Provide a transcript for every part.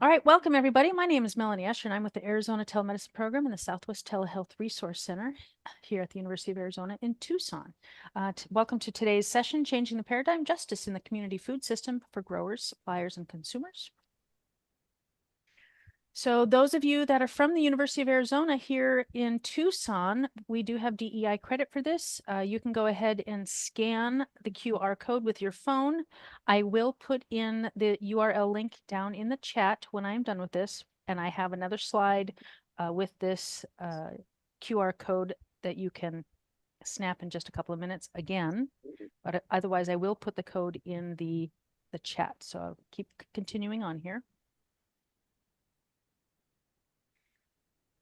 All right, welcome everybody. My name is Melanie Escher, and I'm with the Arizona Telemedicine Program in the Southwest Telehealth Resource Center here at the University of Arizona in Tucson. Welcome to today's session, Changing the Paradigm, Justice in the Community Food System for Growers, Suppliers, and Consumers. So those of you that are from the University of Arizona here in Tucson, we do have DEI credit for this. You can go ahead and scan the QR code with your phone. I will put in the URL link down in the chat when I'm done with this. And I have another slide with this QR code that you can snap in just a couple of minutes again. But otherwise, I will put the code in the chat. So I'll keep continuing on here.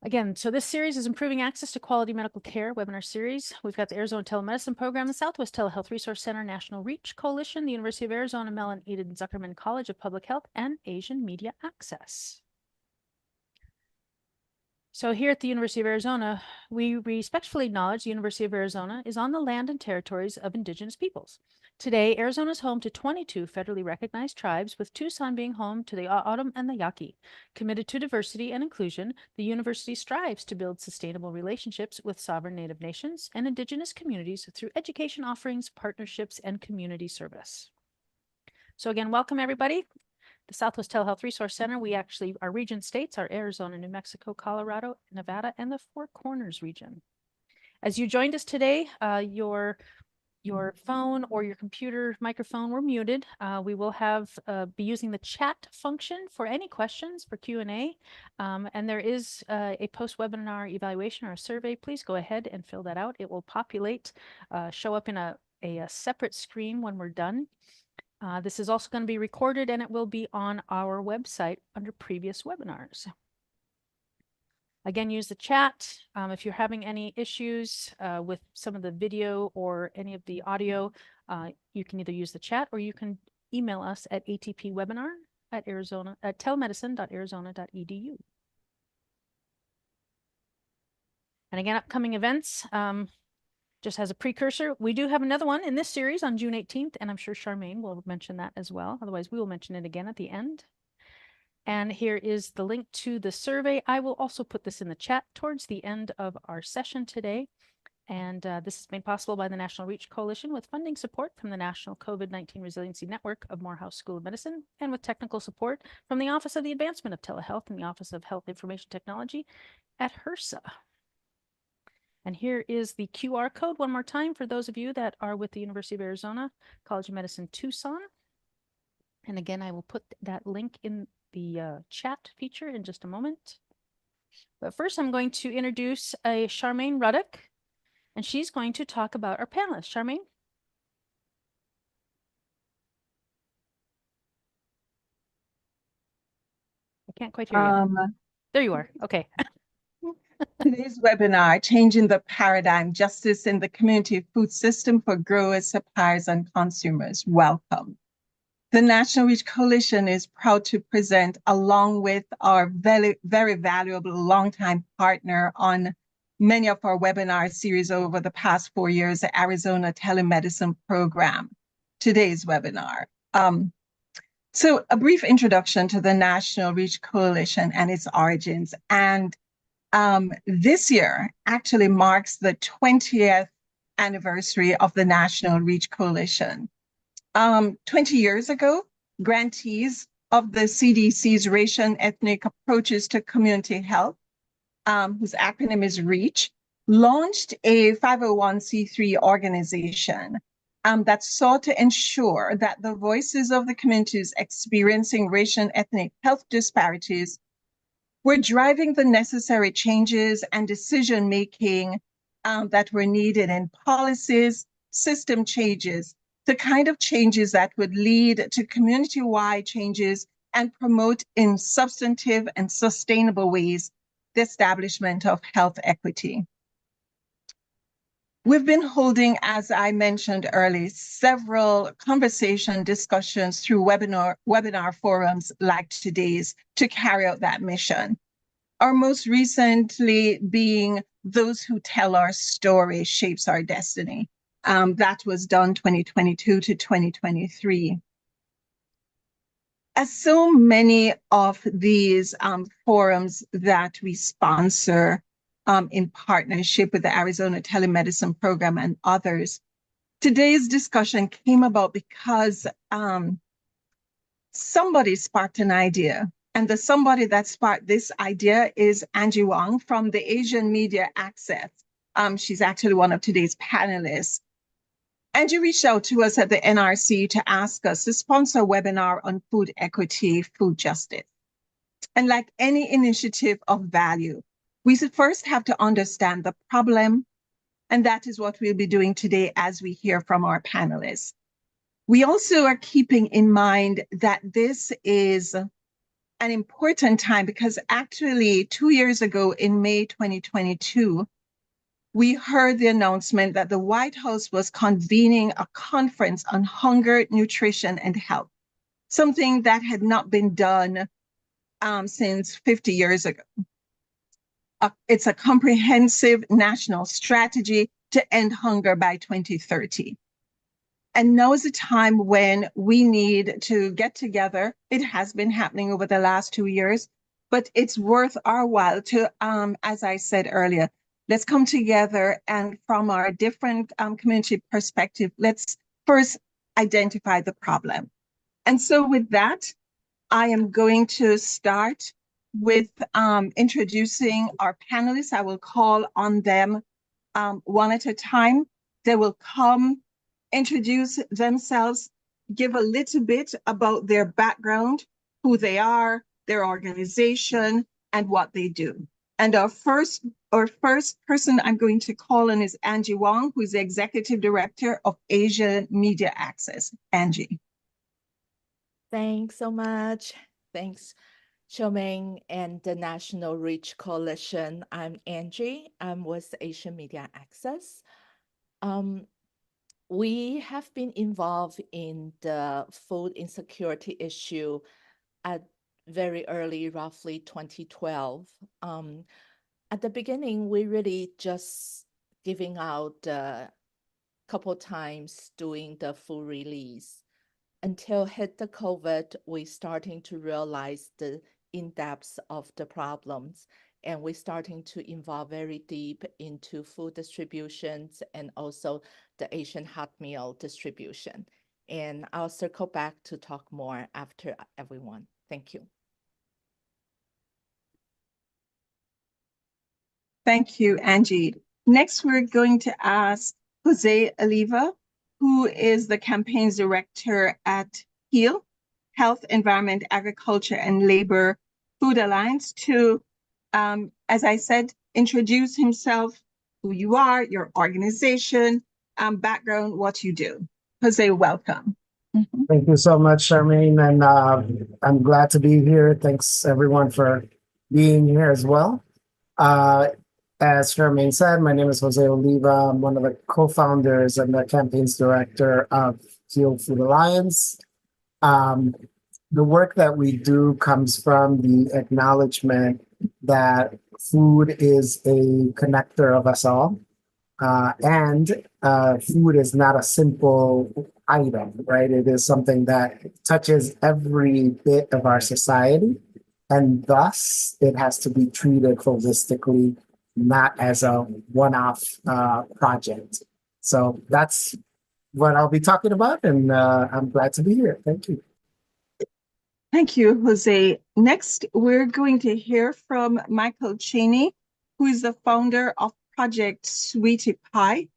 Again, so this series is Improving Access to Quality Medical Care webinar series. We've got the Arizona Telemedicine Program, the Southwest Telehealth Resource Center, National Reach Coalition, the University of Arizona Mellon Eden Zuckerman College of Public Health, and Asian Media Access. So here at the University of Arizona, we respectfully acknowledge the University of Arizona is on the land and territories of Indigenous peoples. Today, Arizona is home to 22 federally recognized tribes, with Tucson being home to the O'odham and the Yaqui. Committed to diversity and inclusion, the university strives to build sustainable relationships with sovereign Native nations and Indigenous communities through education offerings, partnerships, and community service. So again, welcome everybody. The Southwest Telehealth Resource Center, our region states are Arizona, New Mexico, Colorado, Nevada, and the Four Corners region. As you joined us today, your phone or your computer microphone were muted. We will be using the chat function for any questions for Q&A. And there is a post-webinar evaluation or a survey. Please go ahead and fill that out. It will populate, show up in a separate screen when we're done. This is also going to be recorded, and it will be on our website under previous webinars. Again, use the chat. If you're having any issues with some of the video or any of the audio, you can either use the chat or you can email us at atpwebinar@telemedicine.arizona.edu. And again, upcoming events. Just as a precursor, we do have another one in this series on June 18th, and I'm sure Charmaine will mention that as well. Otherwise, we will mention it again at the end. And here is the link to the survey. I will also put this in the chat towards the end of our session today. And this is made possible by the National Reach Coalition with funding support from the National COVID-19 Resiliency Network of Morehouse School of Medicine, and with technical support from the Office of the Advancement of Telehealth and the Office of Health Information Technology at HRSA. And here is the QR code one more time for those of you that are with the University of Arizona College of Medicine, Tucson. And again, I will put that link in the chat feature in just a moment. But first, I'm going to introduce Charmaine Ruddock, and she's going to talk about our panelists. Charmaine? I can't quite hear you. There you are. Okay. Today's webinar, Changing the Paradigm, Justice in the Community Food System for Growers, Suppliers, and Consumers. Welcome. The National Reach Coalition is proud to present, along with our very, very valuable longtime partner on many of our webinar series over the past 4 years, the Arizona Telemedicine Program, today's webinar. So a brief introduction to the National Reach Coalition and its origins. And this year actually marks the 20th anniversary of the National Reach Coalition. 20 years ago, grantees of the CDC's Racial and Ethnic Approaches to Community Health, whose acronym is REACH, launched a 501c3 organization that sought to ensure that the voices of the communities experiencing racial and ethnic health disparities were driving the necessary changes and decision-making that were needed in policies, system changes, the kind of changes that would lead to community-wide changes and promote in substantive and sustainable ways the establishment of health equity. We've been holding, as I mentioned earlier, several discussions through webinar forums like today's to carry out that mission. Our most recently being Those Who Tell Our Story Shapes Our Destiny. That was done 2022 to 2023. As so many of these forums that we sponsor in partnership with the Arizona Telemedicine Program and others, today's discussion came about because somebody sparked an idea. And the somebody that sparked this idea is Ange Hwang from the Asian Media Access. She's actually one of today's panelists. Angie reached out to us at the NRC to ask us to sponsor a webinar on food equity, food justice. And like any initiative of value, we first have to understand the problem, and that is what we'll be doing today as we hear from our panelists. We also are keeping in mind that this is an important time because actually 2 years ago in May 2022, we heard the announcement that the White House was convening a conference on hunger, nutrition, and health, something that had not been done since 50 years ago. It's a comprehensive national strategy to end hunger by 2030. And now is a time when we need to get together. It has been happening over the last 2 years, but it's worth our while to, as I said earlier, let's come together and from our different community perspective, let's first identify the problem. And so with that, I am going to start with introducing our panelists. I will call on them one at a time. They will come, introduce themselves, give a little bit about their background, who they are, their organization, and what they do. And our first person I'm going to call on is Ange Hwang, who is the Executive Director of Asian Media Access. Angie. Thanks so much. Thanks, Xiaoming and the National Reach Coalition. I'm Angie. I'm with Asian Media Access. We have been involved in the food insecurity issue at very early, roughly 2012. At the beginning, we really just giving out a couple times doing the full release. Until hit the COVID, we starting to realize the in-depth of the problems, and we're starting to involve very deep into food distributions and also the Asian hot meal distribution. And I'll circle back to talk more after everyone. Thank you. Thank you, Angie. Next, we're going to ask Jose Oliva, who is the campaigns director at HEAL, Health, Environment, Agriculture, and Labor Food Alliance, to, as I said, introduce himself, who you are, your organization, background, what you do. Jose, welcome. Thank you so much, Charmaine, and I'm glad to be here. Thanks, everyone, for being here as well. As Charmaine said, my name is Jose Oliva. I'm one of the co-founders and the campaigns director of HEAL Food Alliance. The work that we do comes from the acknowledgement that food is a connector of us all. And food is not a simple item, right? It is something that touches every bit of our society. And thus, it has to be treated holistically, not as a one-off project. So that's what I'll be talking about, and I'm glad to be here. Thank you. Thank you, Jose. Next, we're going to hear from Michael Chaney, who is the founder of Project Sweetie Pie,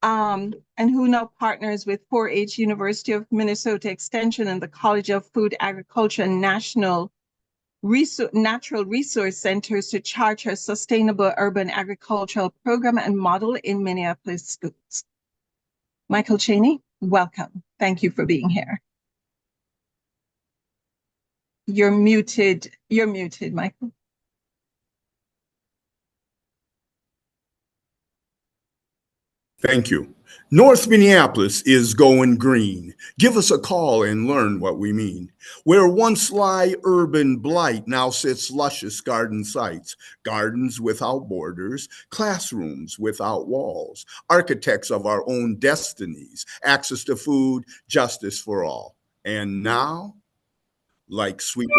and who now partners with 4-H University of Minnesota Extension and the College of Food, Agriculture, and Natural Resource Centers to charter a sustainable urban agricultural program and model in Minneapolis schools. Michael Chaney, welcome. Thank you for being here. You're muted, Michael. Thank you. North Minneapolis is going green. Give us a call and learn what we mean. Where once lie urban blight, now sits luscious garden sites. Gardens without borders, classrooms without walls. Architects of our own destinies. Access to food, justice for all. And now, like sweet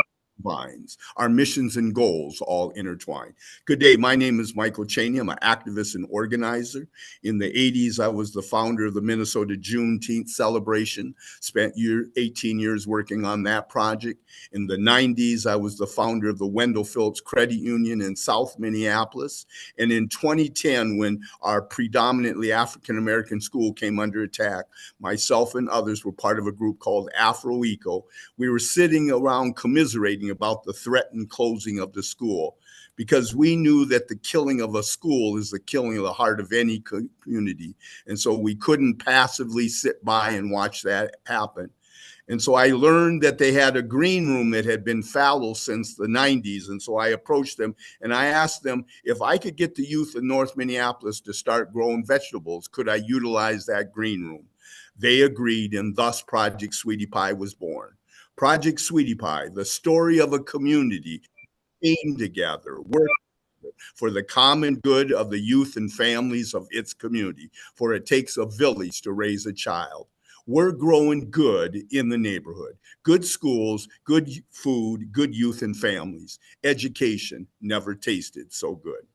vines, our missions and goals all intertwined. Good day. My name is Michael Chaney. I'm an activist and organizer. In the 80s, I was the founder of the Minnesota Juneteenth celebration, spent 18 years working on that project. In the 90s, I was the founder of the Wendell Phillips Credit Union in South Minneapolis. And in 2010, when our predominantly African-American school came under attack, myself and others were part of a group called Afro-Eco. We were sitting around commiserating about the threatened closing of the school because we knew that the killing of a school is the killing of the heart of any community. And so we couldn't passively sit by and watch that happen. And so I learned that they had a green room that had been fallow since the 90s. And so I approached them and I asked them if I could get the youth in North Minneapolis to start growing vegetables, could I utilize that green room? They agreed, and thus Project Sweetie Pie was born. Project Sweetie Pie, the story of a community came together, worked for the common good of the youth and families of its community, for it takes a village to raise a child. We're growing good in the neighborhood. Good schools, good food, good youth and families. Education never tasted so good.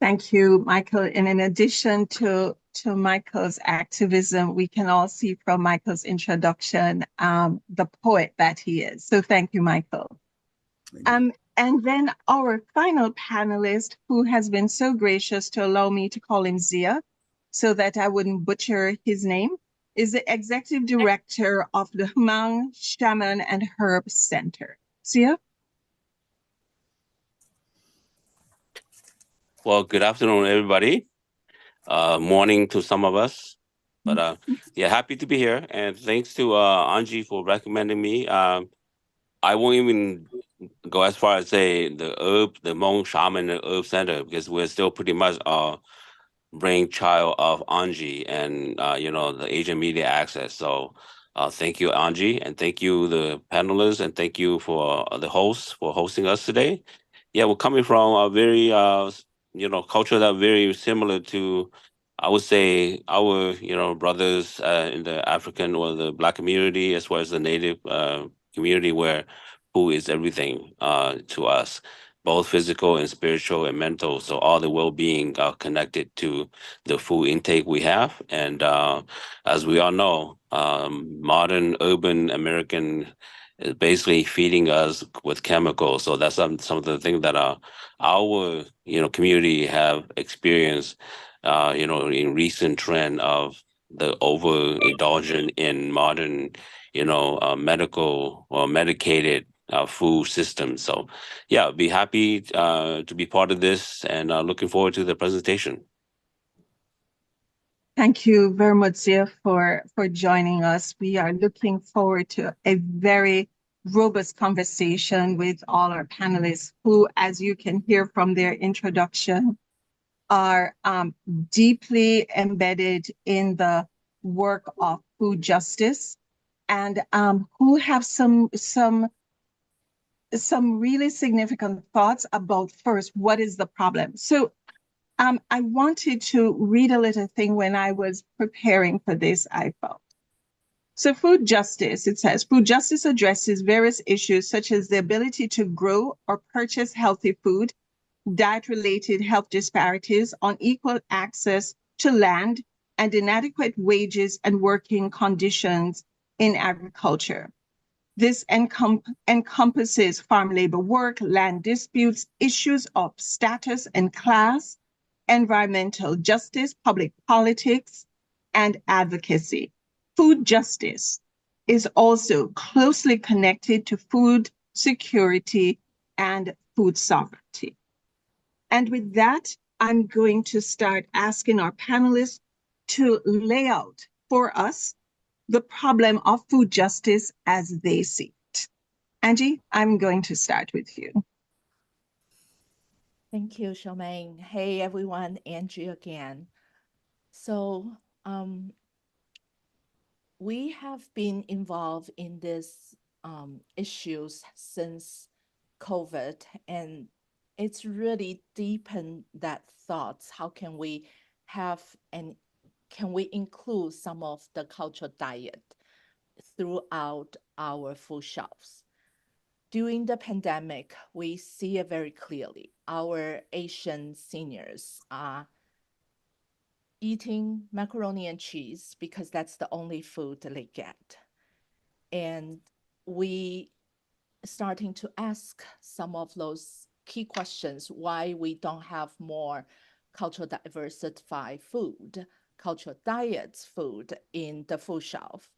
Thank you, Michael. And in addition to Michael's activism, we can all see from Michael's introduction the poet that he is. So thank you, Michael. And then our final panelist, who has been so gracious to allow me to call him Zia, so that I wouldn't butcher his name, is the Executive Director of the Hmong Shaman and Herb Center. Zia? Well, good afternoon, everybody. Morning to some of us. But yeah, happy to be here. And thanks to Angie for recommending me. I won't even go as far as say the Hmong Shaman and Herb Center, because we're still pretty much brainchild of Angie and the Asian Media Access. So thank you, Angie, and thank you, the panelists, and thank you for the hosts for hosting us today. Yeah, we're coming from a very culture that very similar to, I would say, our brothers in the African or the Black community, as well as the Native community, where food is everything to us, both physical and spiritual and mental. So all the well-being are connected to the food intake we have. And as we all know, modern urban American is basically feeding us with chemicals. So that's some of the things that our community have experienced in recent trend of the overindulgence in modern medical or medicated food system. So yeah, be happy to be part of this, and looking forward to the presentation. Thank you very much, Zia, for joining us. We are looking forward to a very robust conversation with all our panelists who, as you can hear from their introduction, are deeply embedded in the work of food justice and who have some really significant thoughts about, first, what is the problem? So I wanted to read a little thing when I was preparing for this, I felt. So food justice, it says, food justice addresses various issues such as the ability to grow or purchase healthy food, diet-related health disparities, unequal access to land, and inadequate wages and working conditions in agriculture. This encompasses farm labor work, land disputes, issues of status and class, environmental justice, public politics, and advocacy. Food justice is also closely connected to food security and food sovereignty. And with that, I'm going to start asking our panelists to lay out for us the problem of food justice as they see it. Angie, I'm going to start with you. Thank you, Charmaine. Hey, everyone, Angie again. So we have been involved in these issues since COVID, and it's really deepened that thoughts. How can we have and can we include some of the cultural diet throughout our food shelves. During the pandemic, we see it very clearly. Our Asian seniors are eating macaroni and cheese because that's the only food that they get. And we starting to ask some of those key questions, why we don't have more cultural diversified food, cultural diets food in the food shelf.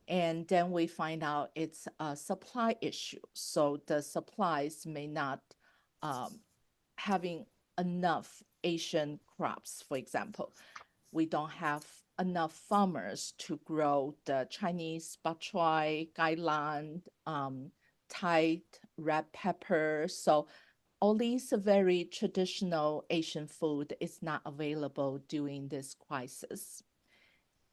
And then we find out it's a supply issue. So the supplies may not having enough Asian crops, for example. We don't have enough farmers to grow the Chinese bok choy, gailan, Thai red pepper. So all these very traditional Asian food is not available during this crisis.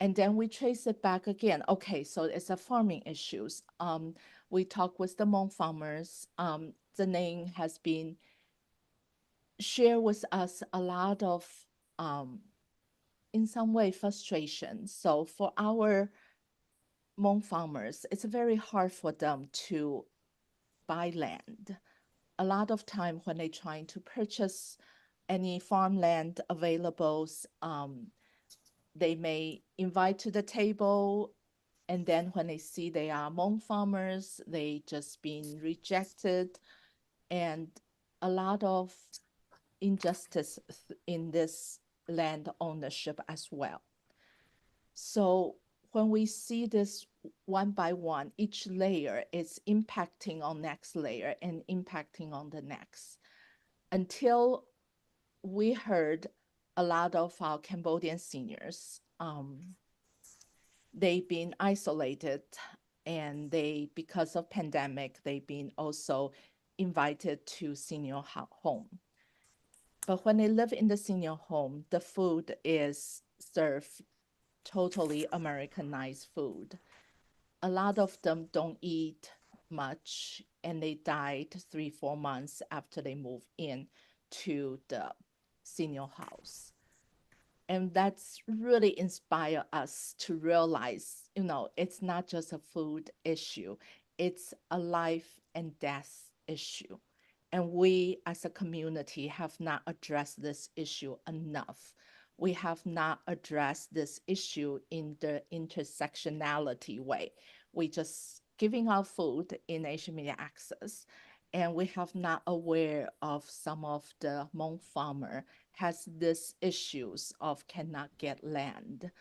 And then we trace it back again. Okay, so it's a farming issues. We talk with the Hmong farmers. The name has been shared with us a lot of, in some way, frustration. So for our Hmong farmers, it's very hard for them to buy land. A lot of time when they're trying to purchase any farmland available, they may invite to the table, and then when they see they are Hmong farmers, they just been rejected, and a lot of injustice in this land ownership as well. So when we see this one by one, each layer is impacting on next layer and impacting on the next, until we heard a lot of our Cambodian seniors, they've been isolated, and because of pandemic, they've been also invited to senior home. But when they live in the senior home, the food is served totally Americanized food. A lot of them don't eat much, and they died 3-4 months after they moved in to the senior house. And that's really inspired us to realize, it's not just a food issue, it's a life and death issue. And we as a community have not addressed this issue enough. We have not addressed this issue in the intersectionality way. We just giving out food in Asian media access, and we have not aware of some of the Hmong farmer has these issues of cannot get land.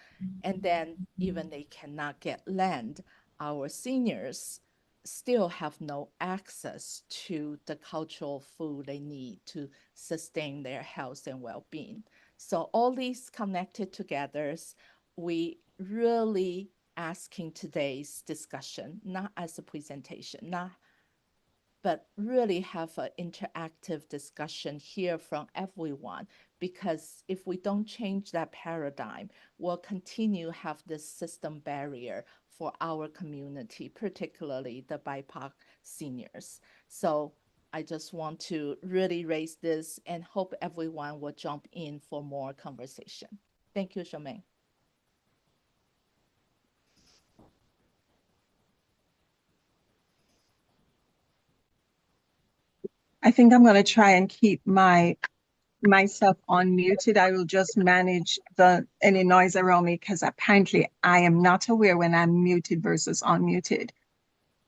And then even they cannot get land, our seniors still have no access to the cultural food they need to sustain their health and well-being. So all these connected together, we really asking today's discussion, not as a presentation, but really have an interactive discussion, hear from everyone, because if we don't change that paradigm, we'll continue to have this system barrier for our community, particularly the BIPOC seniors. So I just want to really raise this and hope everyone will jump in for more conversation. Thank you, Charmaine. I think I'm going to try and keep myself unmuted. I will just manage any noise around me, because apparently I am not aware when I'm muted versus unmuted.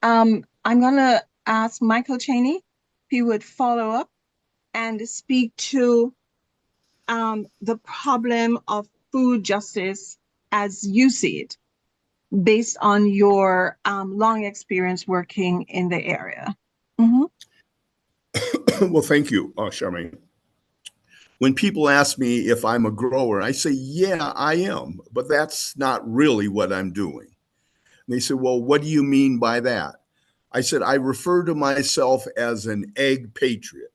I'm going to ask Michael Chaney if he would follow up and speak to the problem of food justice as you see it, based on your long experience working in the area. Mm-hmm. Well, thank you, Charmaine. When people ask me if I'm a grower, I say, yeah, I am, but that's not really what I'm doing. And they say, well, what do you mean by that? I said, I refer to myself as an egg patriot.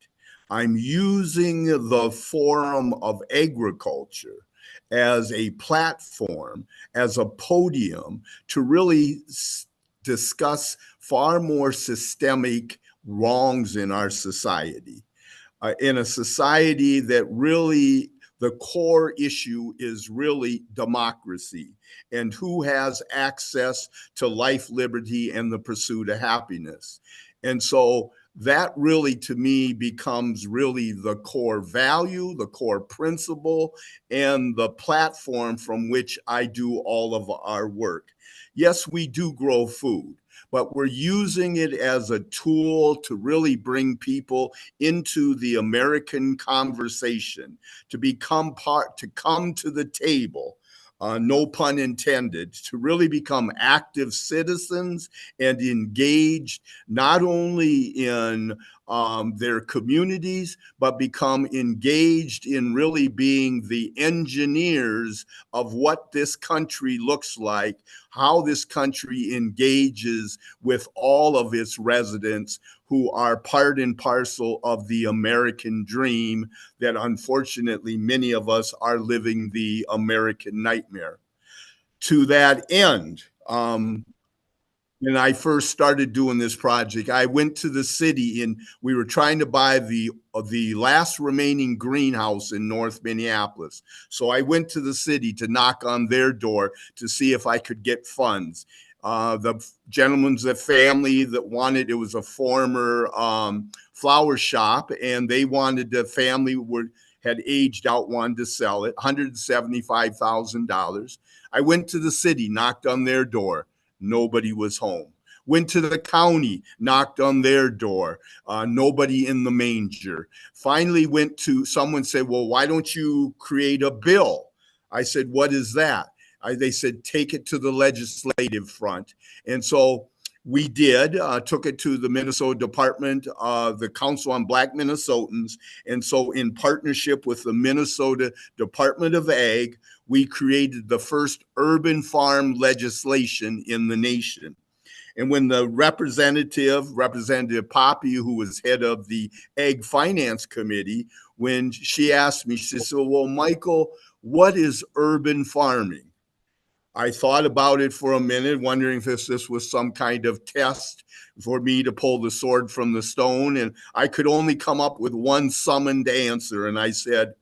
I'm using the forum of agriculture as a platform, as a podium to really discuss far more systemic wrongs in our society. In a society that really the core issue is really democracy and who has access to life, liberty, and the pursuit of happiness. And so that really, to me, becomes really the core value, the core principle, and the platform from which I do all of our work. Yes, we do grow food, but we're using it as a tool to really bring people into the American conversation, to become part, to come to the table, no pun intended, to really become active citizens and engaged not only in their communities, but become engaged in really being the engineers of what this country looks like, how this country engages with all of its residents who are part and parcel of the American dream that unfortunately many of us are living the American nightmare. To that end, when I first started doing this project, I went to the city and we were trying to buy the last remaining greenhouse in North Minneapolis. So I went to the city to knock on their door to see if I could get funds. The gentleman's a family that wanted, it was a former flower shop, and they wanted, the family had aged out, wanted to sell it, $175,000. I went to the city, knocked on their door. Nobody was home. Went to the county, knocked on their door. Nobody in the manger. Finally went to, someone said, well, why don't you create a bill? I said, what is that? They said, take it to the legislative front. And so we did, took it to the Minnesota Department, the Council on Black Minnesotans. And so in partnership with the Minnesota Department of Ag, we created the first urban farm legislation in the nation. And when the Representative Poppy, who was head of the Ag Finance Committee, when she asked me, she said, well, Michael, what is urban farming? I thought about it for a minute, wondering if this was some kind of test for me to pull the sword from the stone. And I could only come up with one summoned answer. And I said,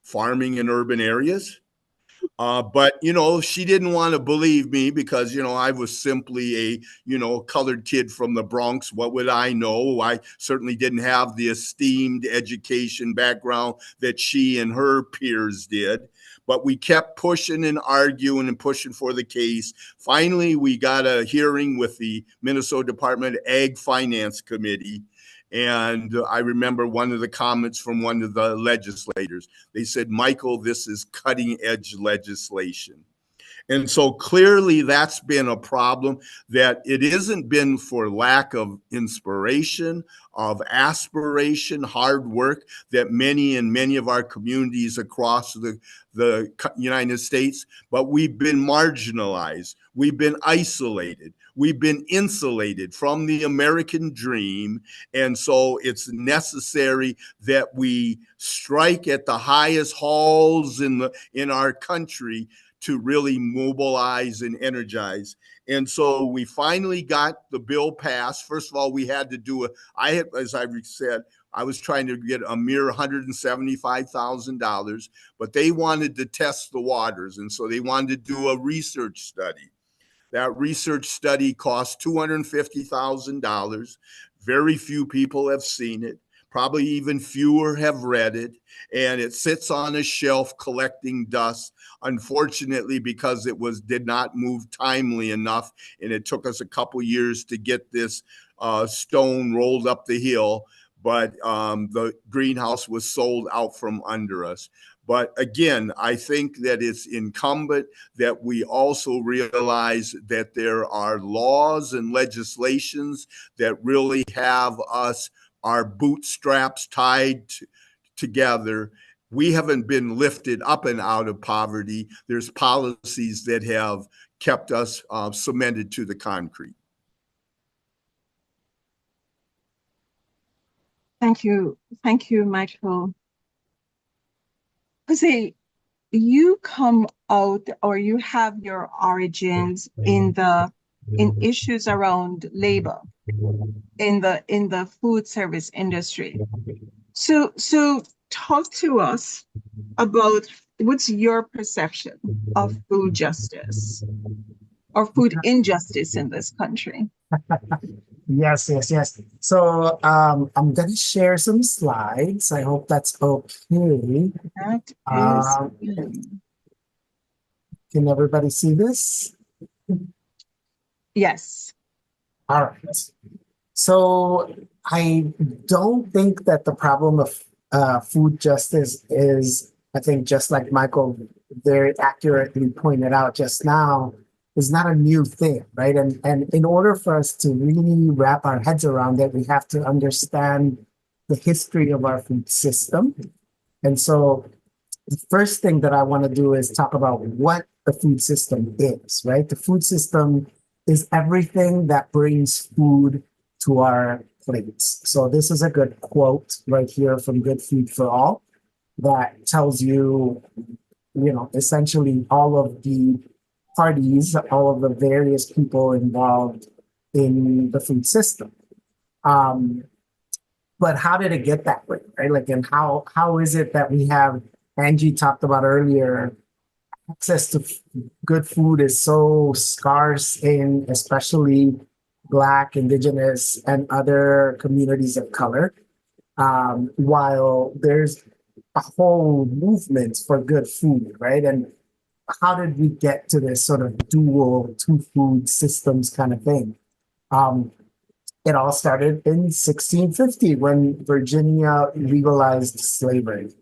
farming in urban areas. But, she didn't want to believe me because, I was simply a, colored kid from the Bronx. What would I know? I certainly didn't have the esteemed education background that she and her peers did. But we kept pushing and arguing and pushing for the case. Finally, we got a hearing with the Minnesota Department Ag Finance Committee. And I remember one of the comments from one of the legislators. They said, Michael, this is cutting edge legislation. And so clearly that's been a problem, that it isn't been for lack of inspiration, of aspiration, hard work that many of our communities across the United States, but we've been marginalized. We've been isolated. We've been insulated from the American dream. And so it's necessary that we strike at the highest halls in our country to really mobilize and energize. And so we finally got the bill passed. First of all, we had to do as I said, I was trying to get a mere $175,000, but they wanted to test the waters. And so they wanted to do a research study. That research study cost $250,000. Very few people have seen it. Probably even fewer have read it. And it sits on a shelf collecting dust, unfortunately, because it did not move timely enough. And it took us a couple years to get this stone rolled up the hill. But the greenhouse was sold out from under us. But again, I think that it's incumbent that we also realize that there are laws and legislations that really have our bootstraps tied together. We haven't been lifted up and out of poverty. There's policies that have kept us cemented to the concrete. Thank you, Michael. Jose, you come out, or you have your origins in issues around labor in the food service industry. So talk to us about what's your perception of food justice or food injustice in this country. Yes, yes, yes. So I'm going to share some slides. I hope that's okay. That is Um, can everybody see this? yes. All right. So I don't think that the problem of food justice is, I think just like Michael very accurately pointed out just now, is not a new thing, right? And in order for us to really wrap our heads around it, we have to understand the history of our food system. And so the first thing that I want to do is talk about what the food system is, right? The food system is everything that brings food to our plates. So this is a good quote right here from Good Food for All that tells you, essentially all of the parties, all of the various people involved in the food system. But how did it get that way, right? Like, and how is it that we have, Angie talked about earlier, access to good food is so scarce in especially Black, Indigenous, and other communities of color, while there's a whole movement for good food, right? And how did we get to this sort of dual two food systems kind of thing? It all started in 1650 when Virginia legalized slavery.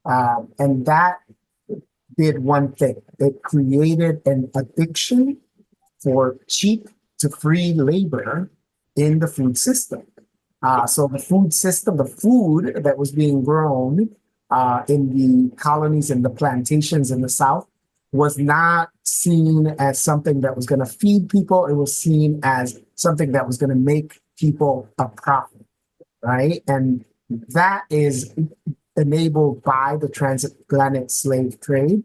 And that did one thing. It created an addiction for cheap to free labor in the food system. So the food system, the food that was being grown in the colonies and the plantations in the South was not seen as something that was going to feed people. It was seen as something that was going to make people a profit, right? And that is enabled by the transatlantic slave trade.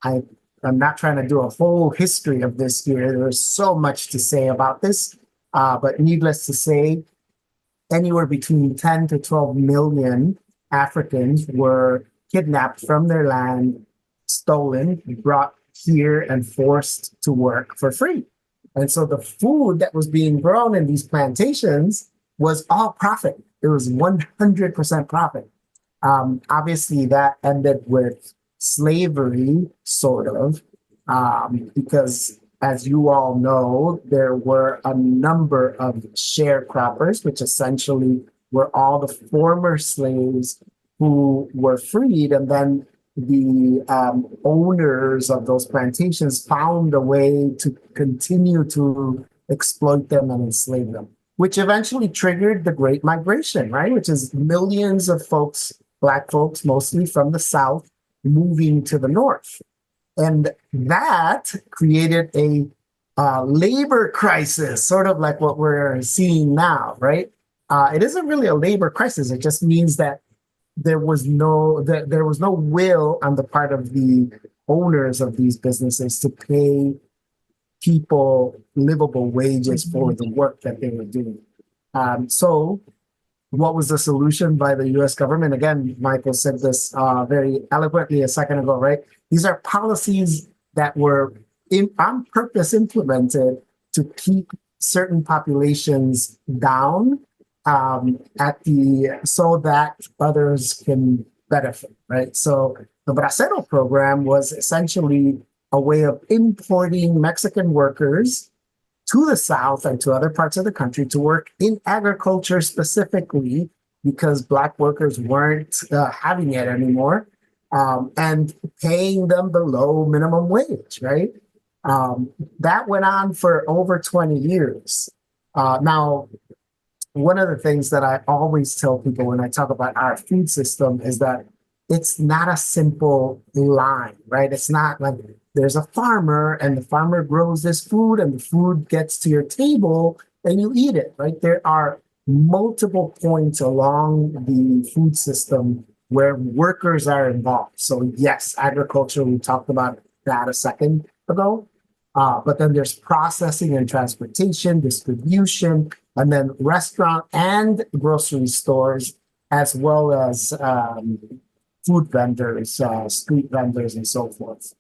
I'm not trying to do a whole history of this here. There's so much to say about this, but needless to say, anywhere between 10 to 12 million Africans were kidnapped from their land, stolen, brought here, and forced to work for free. And so the food that was being grown in these plantations was all profit. It was 100% profit. Obviously, that ended with slavery, sort of, because as you all know, there were a number of sharecroppers, which essentially were all the former slaves who were freed, and then the owners of those plantations found a way to continue to exploit them and enslave them, which eventually triggered the Great Migration, right? Which is millions of folks, Black folks, mostly from the South, moving to the North. And that created a labor crisis, sort of like what we're seeing now, right? It isn't really a labor crisis. It just means that there was no will on the part of the owners of these businesses to pay people livable wages for the work that they were doing. So what was the solution by the US government? Again, Michael said this very eloquently a second ago, right? These are policies that were on purpose implemented to keep certain populations down so that others can benefit, right? So the Bracero program was essentially a way of importing Mexican workers to the South and to other parts of the country to work in agriculture specifically because Black workers weren't having it anymore, and paying them below minimum wage, right? That went on for over 20 years. Now, one of the things that I always tell people when I talk about our food system is that it's not a simple line, right? It's not like there's a farmer and the farmer grows this food and the food gets to your table and you eat it, right? There are multiple points along the food system where workers are involved. So yes, agriculture, we talked about that a second ago. But then there's processing and transportation, distribution, and then restaurant and grocery stores, as well as food vendors, street vendors, and so forth.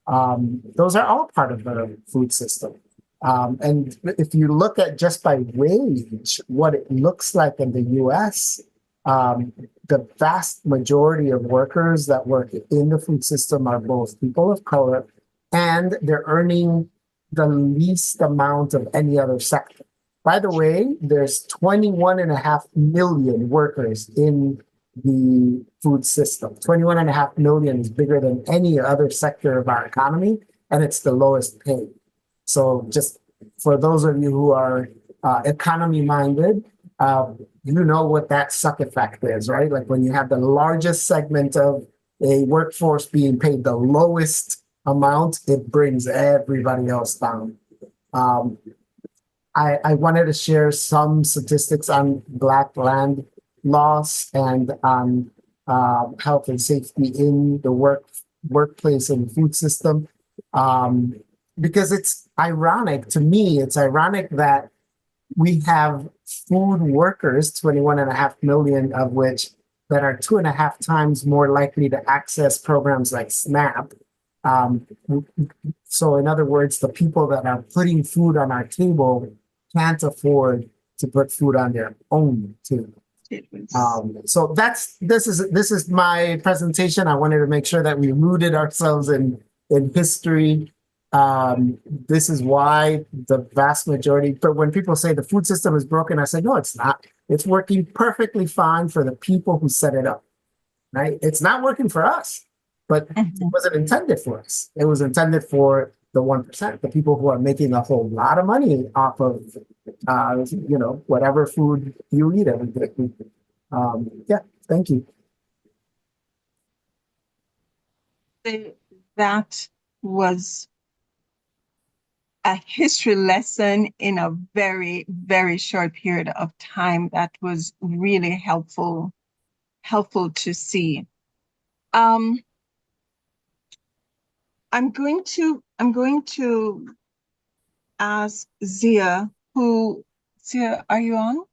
Those are all part of the food system. And if you look at just by wage, what it looks like in the US, the vast majority of workers that work in the food system are both people of color and they're earning the least amount of any other sector. By the way, there's 21.5 million workers in the food system. 21.5 million is bigger than any other sector of our economy, and it's the lowest paid. So just for those of you who are economy minded, you know what that suck effect is, right? Like when you have the largest segment of a workforce being paid the lowest amount, it brings everybody else down. I wanted to share some statistics on Black land loss and on health and safety in the workplace and food system. Because it's ironic, to me, it's ironic that we have food workers, 21.5 million of which that are 2.5 times more likely to access programs like SNAP. So in other words, the people that are putting food on our table can't afford to put food on their own table. So this is my presentation. I wanted to make sure that we rooted ourselves in history. This is why the vast majority, but when people say the food system is broken, I say, no, it's not. It's working perfectly fine for the people who set it up, right? It's not working for us, but it wasn't intended for us. It was intended for the 1%, the people who are making a whole lot of money off of, whatever food you eat every day. Yeah, thank you. That was a history lesson in a very, very short period of time. That was really helpful to see. I'm going to ask Zia, Zia, are you on?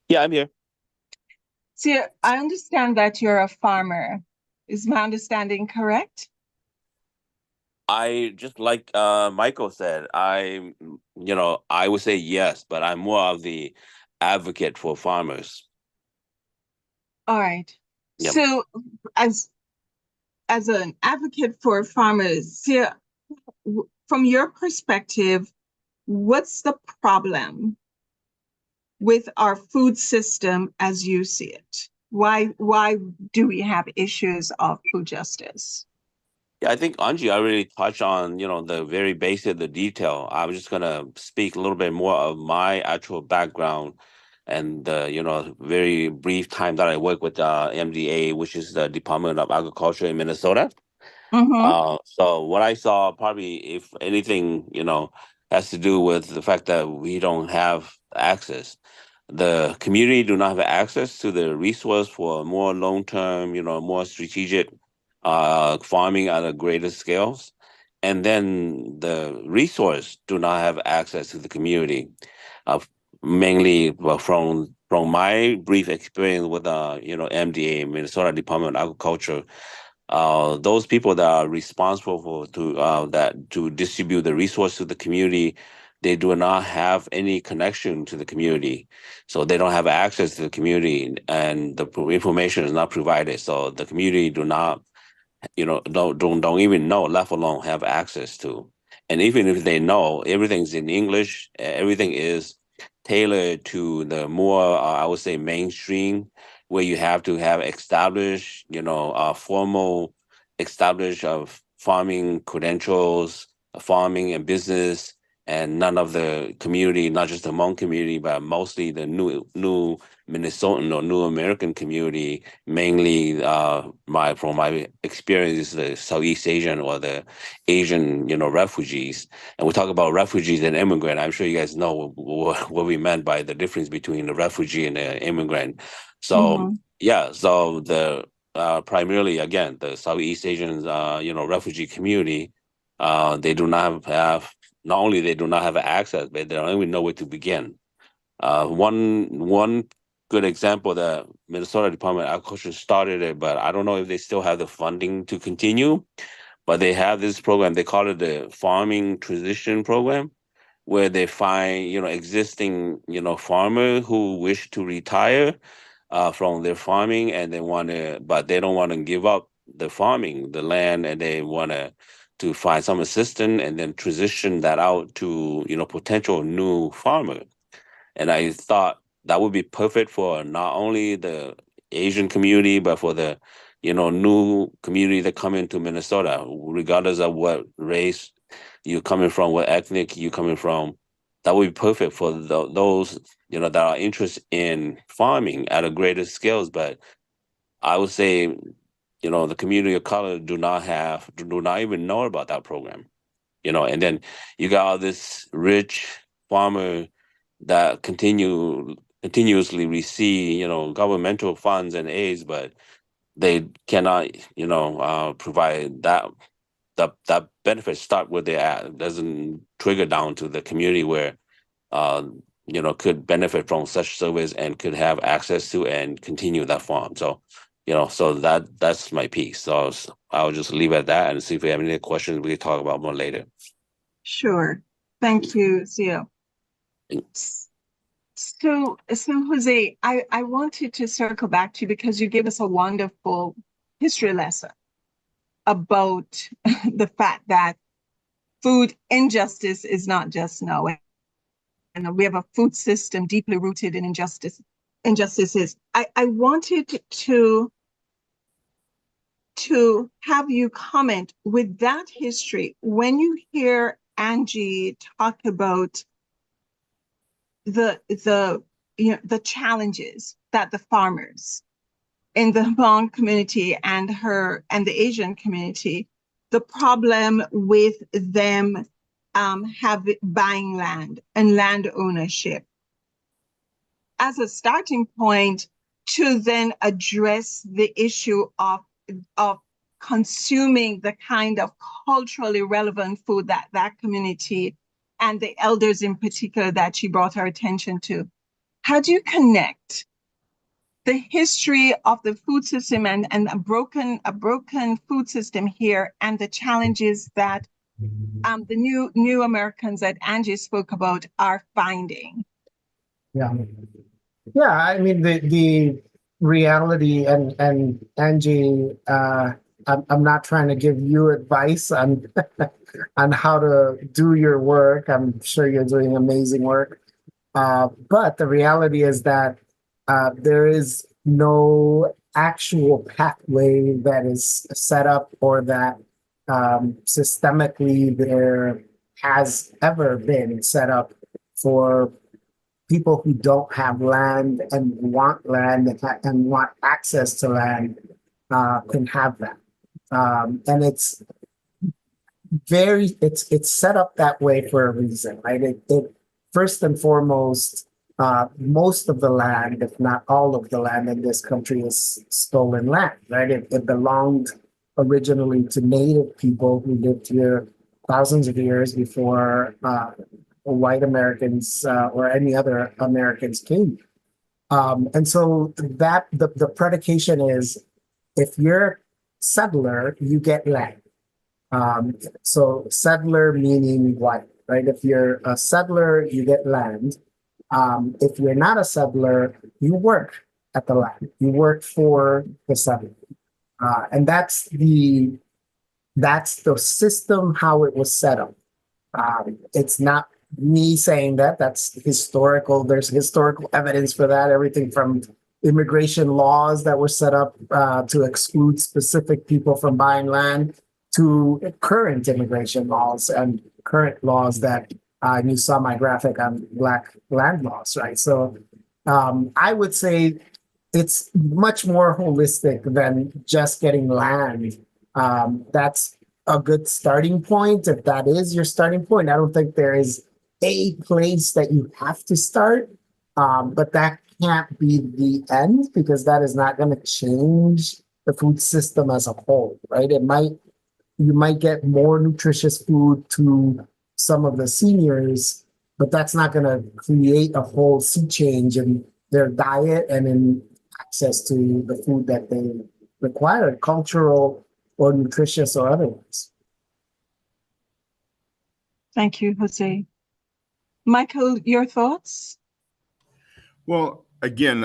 Yeah, I'm here. Zia, I understand that you're a farmer. Is my understanding correct? I just like Michael said, I would say yes, but I'm more of the advocate for farmers. All right. Yep. So as an advocate for farmers, Zia, from your perspective, what's the problem with our food system as you see it? Why do we have issues of food justice? Yeah, I think Angie already touched on, the very basic, the detail. I'm just gonna speak a little bit more of my actual background and very brief time that I work with MDA, which is the Department of Agriculture in Minnesota. So what I saw, probably, if anything, has to do with the fact that we don't have access. The community do not have access to the resource for more long-term, more strategic farming at a greater scales. And then the resource do not have access to the community. Mainly from my brief experience with MDA, Minnesota Department of Agriculture, those people that are responsible to distribute the resource to the community, they do not have any connection to the community, so they don't have access to the community, and the information is not provided. So the community do not, don't even know, let alone have access to. And even if they know, everything's in English. Everything is tailored to the more, I would say, mainstream, where you have to have established, formal established of farming credentials, farming and business, and none of the community, not just the Hmong community, but mostly the new Minnesotan or new American community, mainly from my experience, the Southeast Asian or the Asian, refugees. And we talk about refugees and immigrant. I'm sure you guys know what we meant by the difference between the refugee and the immigrant. So yeah, so the primarily, again, the Southeast Asian, refugee community, they do not have, not only they do not have access, but they don't even know where to begin. One good example that Minnesota Department of Agriculture started it, but I don't know if they still have the funding to continue. But they have this program, they call it the Farming Transition Program, where they find, existing, farmer who wish to retire from their farming, and but they don't want to give up the farming, the land, and they want to find some assistance and then transition that out to, potential new farmer. And I thought that would be perfect for not only the Asian community, but for the, new community that come into Minnesota, regardless of what race you're coming from, what ethnic you're coming from. That would be perfect for those, that are interested in farming at a greater scales. But I would say, the community of color do not even know about that program, and then you got all this rich farmer that continuously receive, governmental funds and aids, but they cannot, provide that benefits start where they're at. It doesn't trigger down to the community where, could benefit from such service and could have access to and continue that farm. So, so that's my piece. So I'll just leave it at that and see if we have any questions we can talk about more later. Sure. Thank you, Zio. So Jose, I wanted to circle back to you because you gave us a wonderful history lesson about the fact that food injustice is not just now. And we have a food system deeply rooted in injustices. I wanted to have you comment with that history when you hear Angie talk about the challenges that the farmers in the Hmong community and the Asian community, the problem with them buying land and land ownership as a starting point to then address the issue of consuming the kind of culturally relevant food that community and the elders in particular that she brought her attention to. How do you connect the history of the food system and a broken food system here and the challenges that the new Americans that Angie spoke about are finding? Yeah. I mean, the reality, and Angie, I'm not trying to give you advice on on how to do your work. I'm sure you're doing amazing work. But the reality is that there is no actual pathway that is set up or that systemically there has ever been set up for people who don't have land and want land and want access to land can have that. And it's set up that way for a reason, right? It first and foremost, most of the land, if not all of the land in this country, is stolen land, right? It belonged originally to Native people who lived here thousands of years before white Americans or any other Americans came. And so that the predication is, if you're a settler, you get land. So settler meaning white, right? If you're a settler, you get land. If you're not a settler, you work at the land. You work for the settler. And that's the system, how it was set up. It's not me saying that, that's historical. There's historical evidence for that. Everything from immigration laws that were set up to exclude specific people from buying land to current immigration laws and current laws that you saw my graphic on Black land laws, right? So I would say it's much more holistic than just getting land. That's a good starting point. If that is your starting point, I don't think there is a place that you have to start, but that can't be the end, because that is not going to change the food system as a whole, right? You might get more nutritious food to some of the seniors, but that's not going to create a whole sea change in their diet and in access to the food that they require, cultural or nutritious or otherwise. Thank you, Jose. Michael, your thoughts? Well, again,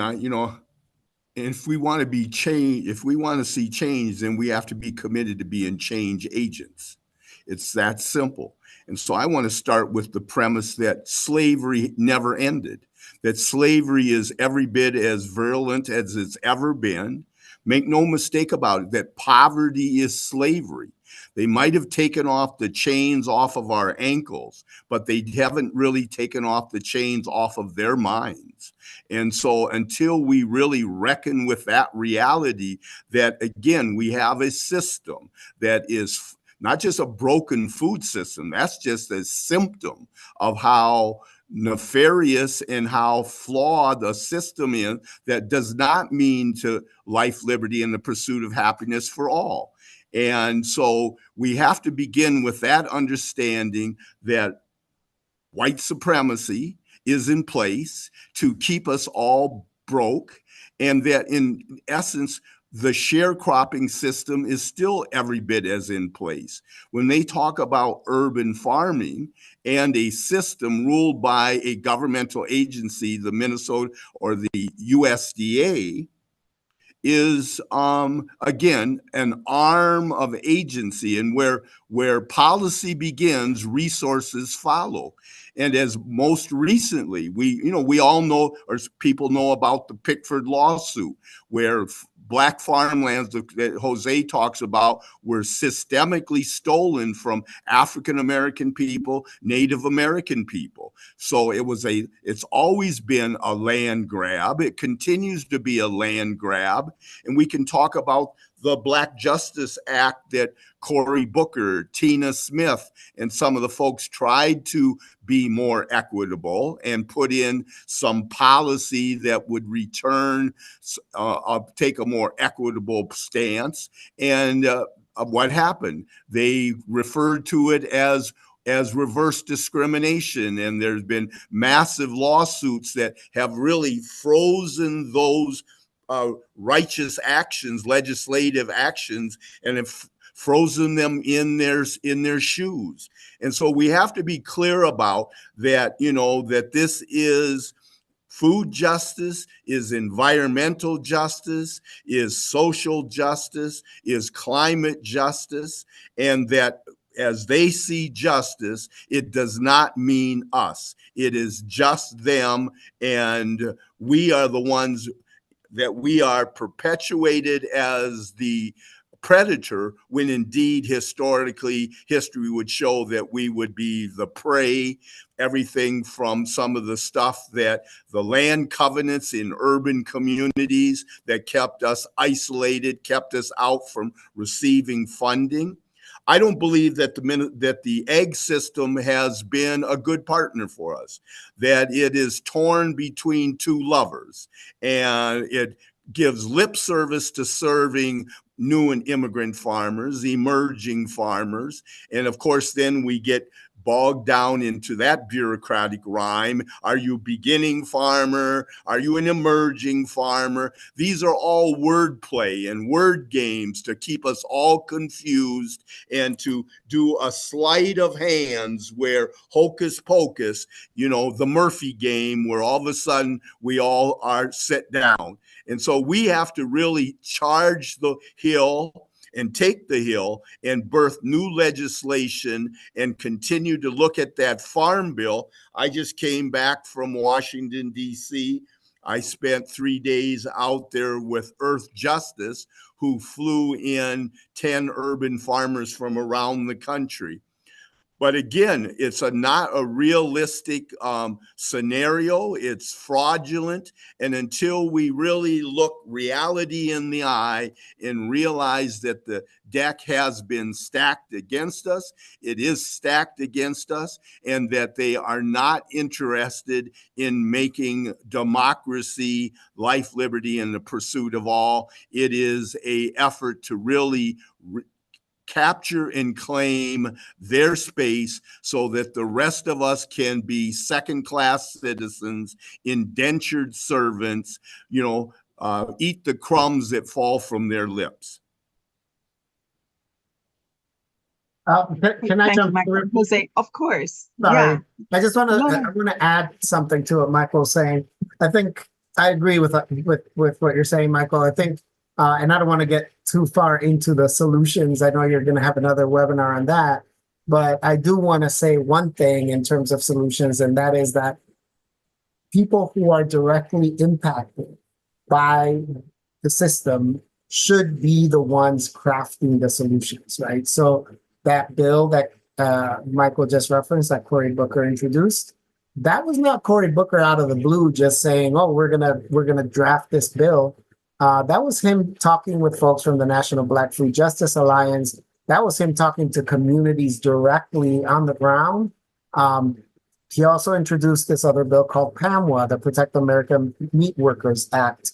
if we want to be change, if we want to see change, then we have to be committed to being change agents. It's that simple. And so I want to start with the premise that slavery never ended, that slavery is every bit as virulent as it's ever been. Make no mistake about it, that poverty is slavery. They might have taken off the chains off of our ankles, but they haven't really taken off the chains off of their minds. And so until we really reckon with that reality, that again, we have a system that is not just a broken food system, that's just a symptom of how nefarious and how flawed a system is, that does not mean to life, liberty, and the pursuit of happiness for all. And so we have to begin with that understanding that white supremacy is in place to keep us all broke, and that in essence, the sharecropping system is still every bit as in place. When they talk about urban farming and a system ruled by a governmental agency, the Minnesota or the USDA, is again an arm of agency, and where policy begins, resources follow. And as most recently, we all know, or people know about the Pickford lawsuit, where black farmlands that Jose talks about were systemically stolen from African American people, Native American people. So it's always been a land grab. It continues to be a land grab. And we can talk about the Black Justice Act that Cory Booker, Tina Smith, and some of the folks tried to be more equitable and put in some policy that would return, take a more equitable stance. And what happened? They referred to it as reverse discrimination. And there's been massive lawsuits that have really frozen those righteous actions, legislative actions, and have frozen them in their shoes. And so we have to be clear about that, that this is food justice, is environmental justice, is social justice, is climate justice, and that as they see justice, it does not mean us. It is just them, and we are the ones that we are perpetuated as the predator, when indeed historically history would show that we would be the prey. Everything from some of the stuff that the land covenants in urban communities that kept us isolated, kept us out from receiving funding. I don't believe that the egg system has been a good partner for us, that it is torn between two lovers, and it gives lip service to serving new and immigrant farmers, emerging farmers. And of course, then we get bogged down into that bureaucratic rhyme. Are you a beginning farmer? Are you an emerging farmer? These are all wordplay and word games to keep us all confused and to do a sleight of hands where hocus pocus, the Murphy game, where all of a sudden we all are set down. And so we have to really charge the hill and take the hill and birth new legislation and continue to look at that farm bill. I just came back from Washington, D.C. I spent 3 days out there with Earth Justice, who flew in 10 urban farmers from around the country. But again, it's not a realistic scenario. It's fraudulent. And until we really look reality in the eye and realize that the deck has been stacked against us, it is stacked against us, and that they are not interested in making democracy, life, liberty, and the pursuit of all. It is an effort to really capture and claim their space so that the rest of us can be second-class citizens, indentured servants, eat the crumbs that fall from their lips. Can I Thank you, jump Michael. through? Jose, of course. Sorry. Yeah. I just want to, No, no. I want to add something to what Michael's saying. I think I agree with what you're saying, Michael. I think, and I don't want to get too far into the solutions. I know you're going to have another webinar on that, but I do want to say one thing in terms of solutions, and that is that people who are directly impacted by the system should be the ones crafting the solutions, right? So that bill that Michael just referenced, that Cory Booker introduced, that was not Cory Booker out of the blue just saying, "Oh, we're gonna draft this bill." That was him talking with folks from the National Black Free Justice Alliance. That was him talking to communities directly on the ground. He also introduced this other bill called PAMWA, the Protect American Meat Workers Act.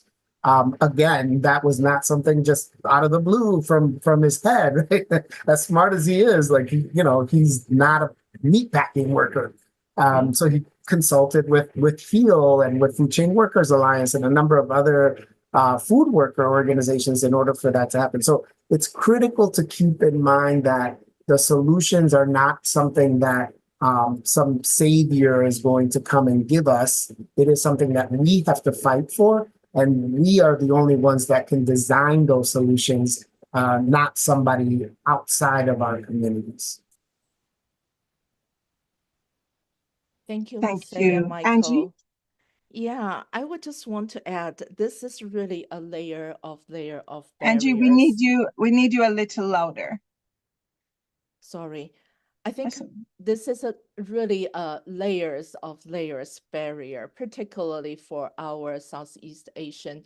Again, that was not something just out of the blue from his head. Right? As smart as he is, like he's not a meatpacking worker. So he consulted with FEEL and with Food Chain Workers Alliance and a number of other food worker organizations in order for that to happen. So it's critical to keep in mind that the solutions are not something that some savior is going to come and give us. It is something that we have to fight for. And we are the only ones that can design those solutions, not somebody outside of our communities. Thank you, Thank Jose and you. Michael. Angie? Yeah, I would just want to add, this is really a layer of Angie, barriers. we need you a little louder. Sorry. I think That's- this is a really layers of layers barrier, particularly for our Southeast Asian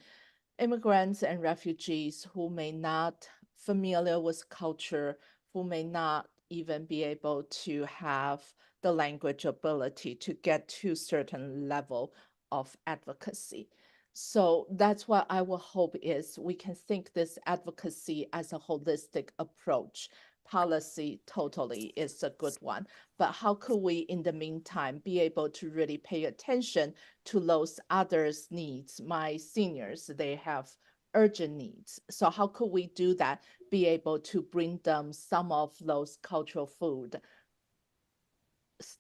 immigrants and refugees who may not familiar with culture, who may not even be able to have the language ability to get to certain level of advocacy. So that's what I will hope is we can think this advocacy as a holistic approach. Policy totally is a good one, but how could we in the meantime be able to really pay attention to those others' needs? My seniors, they have urgent needs. So how could we do that? Be able to bring them some of those cultural food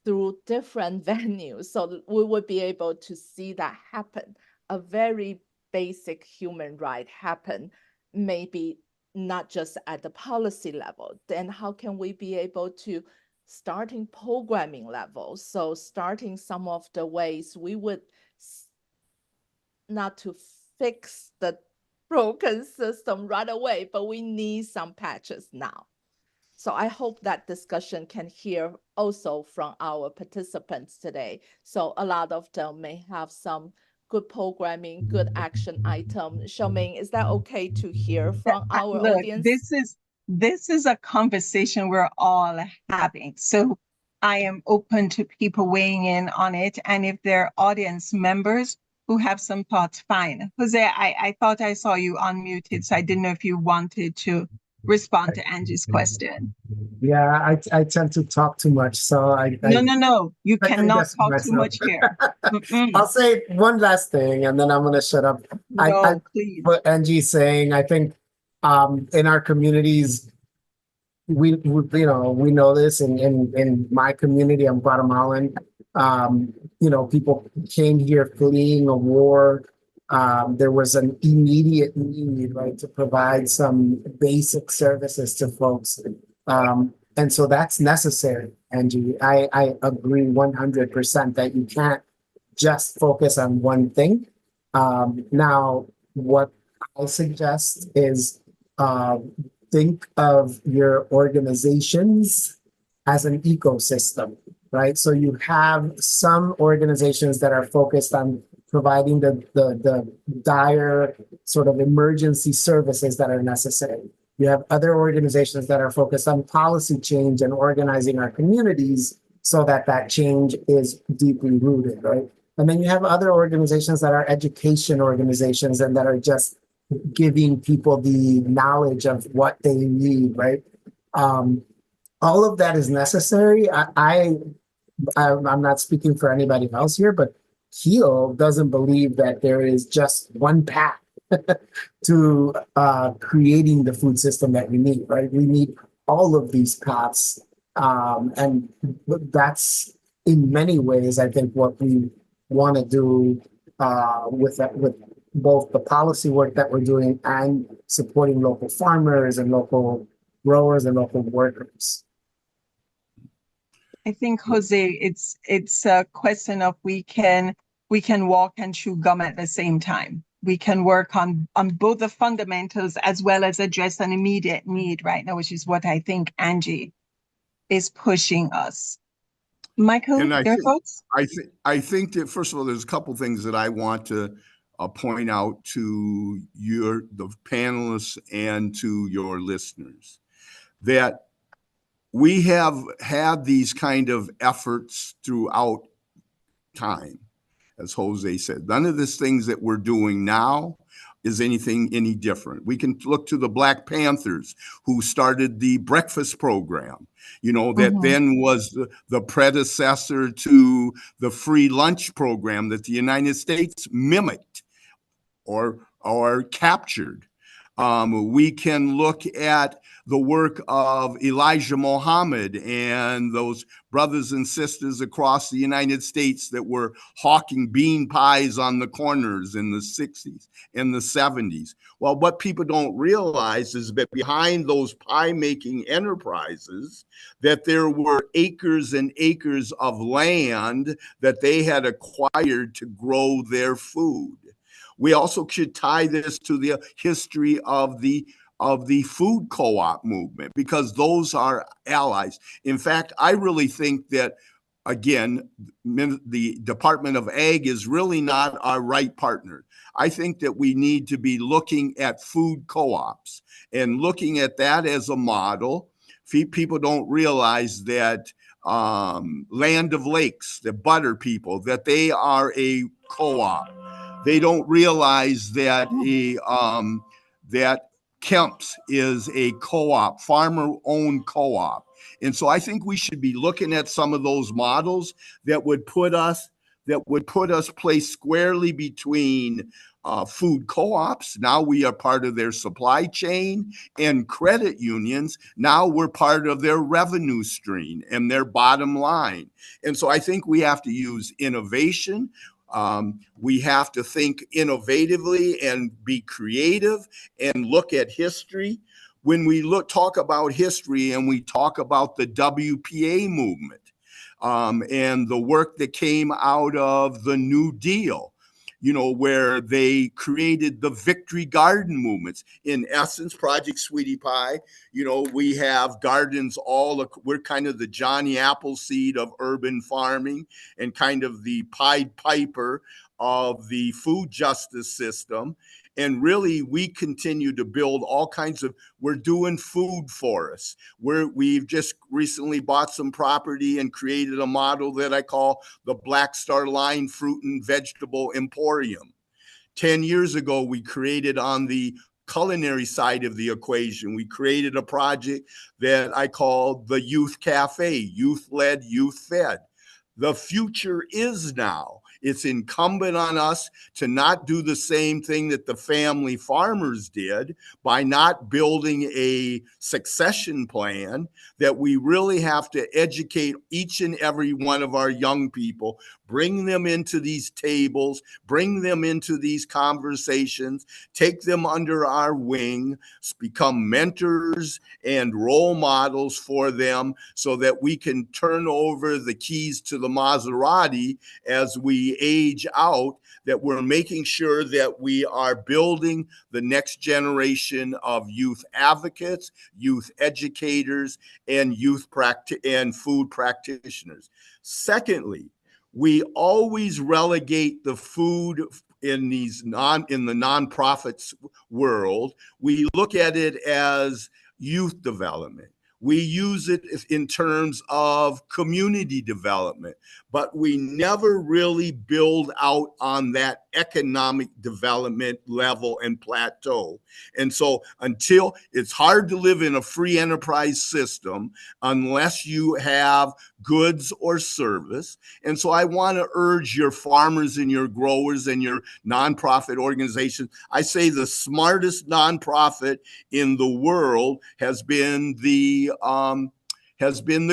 through different venues so we would be able to see that happen, a very basic human right happen, maybe not just at the policy level. Then how can we be able to starting programming level? So starting some of the ways we would not to fix the broken system right away, but we need some patches now. So I hope that discussion can hear also from our participants today. So a lot of them may have some good programming, good action item. Xiaoming, is that okay to hear from our Look, audience? this is a conversation we're all having. So I am open to people weighing in on it. And if there are audience members who have some thoughts, fine. Jose, I thought I saw you unmuted, so I didn't know if you wanted to respond to Angie's question. Yeah, I tend to talk too much, so No. You I can cannot guess talk too myself. much here. I'll say one last thing, and then I'm going to shut up. No, please. What Angie's saying, I think in our communities, we know this in my community. I'm Guatemalan. People came here fleeing a war. There was an immediate need, right, to provide some basic services to folks. And so that's necessary, Angie. I agree 100% that you can't just focus on one thing. Now, what I suggest is think of your organizations as an ecosystem, right? So you have some organizations that are focused on providing the dire sort of emergency services that are necessary. You have other organizations that are focused on policy change and organizing our communities so that that change is deeply rooted, right? And then you have other organizations that are education organizations and that are just giving people the knowledge of what they need, right? All of that is necessary. I'm not speaking for anybody else here, but Heal doesn't believe that there is just one path to creating the food system that we need, right? We need all of these paths. And that's in many ways, I think, what we want to do with both the policy work that we're doing and supporting local farmers and local growers and local workers. I think, Jose, it's a question of we can walk and chew gum at the same time. We can work on both the fundamentals as well as address an immediate need right now, which is what I think Angie is pushing us. Michael, your thoughts? I think that, first of all, there's a couple things that I want to point out to the panelists and to your listeners, that we have had these kind of efforts throughout time, as Jose said. None of these things that we're doing now is anything any different. We can look to the Black Panthers, who started the breakfast program, that then was the predecessor to the free lunch program that the United States mimicked or captured. We can look at the work of Elijah Muhammad and those brothers and sisters across the United States that were hawking bean pies on the corners in the 60s and the 70s. Well, what people don't realize is that behind those pie-making enterprises, that there were acres and acres of land that they had acquired to grow their food. We also should tie this to the history of the food co-op movement, because those are allies. In fact, I really think that, again, the Department of Ag is really not our right partner. I think that we need to be looking at food co-ops and looking at that as a model. People don't realize that Land of Lakes, the butter people, that they are a co-op. They don't realize that that Kemp's is a co-op, farmer-owned co-op. And so I think we should be looking at some of those models that would put us placed squarely between food co-ops. Now we are part of their supply chain, and credit unions. Now we're part of their revenue stream and their bottom line. And so I think we have to use innovation. We have to think innovatively and be creative and look at history. When we talk about history and we talk about the WPA movement and the work that came out of the New Deal, where they created the Victory Garden movements. In essence, Project Sweetie Pie, we have gardens we're kind of the Johnny Appleseed of urban farming and kind of the Pied Piper of the food justice system. And really, we continue to build all kinds of, we're doing food forests. We've just recently bought some property and created a model that I call the Black Star Line Fruit and Vegetable Emporium. 10 years ago, we created on the culinary side of the equation, we created a project that I call the Youth Cafe, youth-led, youth-fed. The future is now. It's incumbent on us to not do the same thing that the family farmers did by not building a succession plan, that we really have to educate each and every one of our young people, bring them into these tables, bring them into these conversations, take them under our wing, become mentors and role models for them so that we can turn over the keys to the Maserati as we age out, that we're making sure that we are building the next generation of youth advocates, youth educators, and and food practitioners. Secondly, we always relegate the food in the nonprofits world. We look at it as youth development. We use it in terms of community development, but we never really build out on that economic development level and plateau. And so until it's hard to live in a free enterprise system unless you have goods or service. And so I want to urge your farmers and your growers and your nonprofit organizations. I say the smartest nonprofit in the world has been the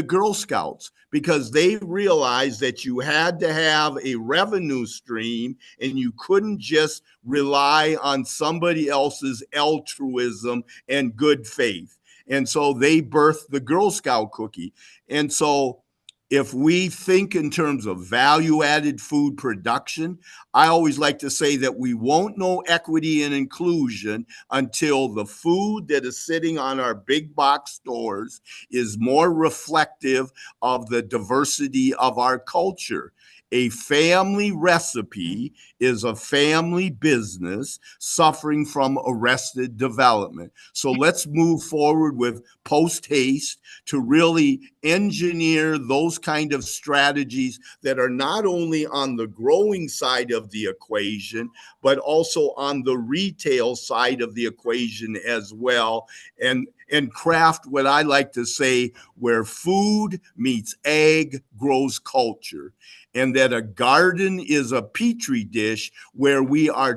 Girl Scouts, because they realized that you had to have a revenue stream and you couldn't just rely on somebody else's altruism and good faith. And so they birthed the Girl Scout cookie. And so if we think in terms of value-added food production, I always like to say that we won't know equity and inclusion until the food that is sitting on our big box stores is more reflective of the diversity of our culture. A family recipe is a family business suffering from arrested development. So let's move forward with post haste to really engineer those kind of strategies that are not only on the growing side of the equation, but also on the retail side of the equation as well. And craft what I like to say, where food meets ag grows culture. And that a garden is a petri dish where we are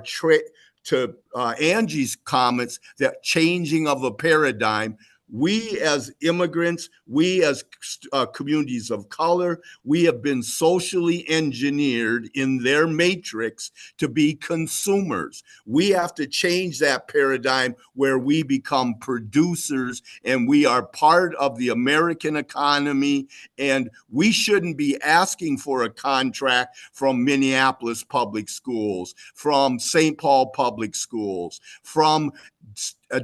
to Angie's comments, that changing of a paradigm. We as immigrants, we as communities of color, we have been socially engineered in their matrix to be consumers. We have to change that paradigm where we become producers and we are part of the American economy. And we shouldn't be asking for a contract from Minneapolis Public Schools, from St. Paul Public Schools, from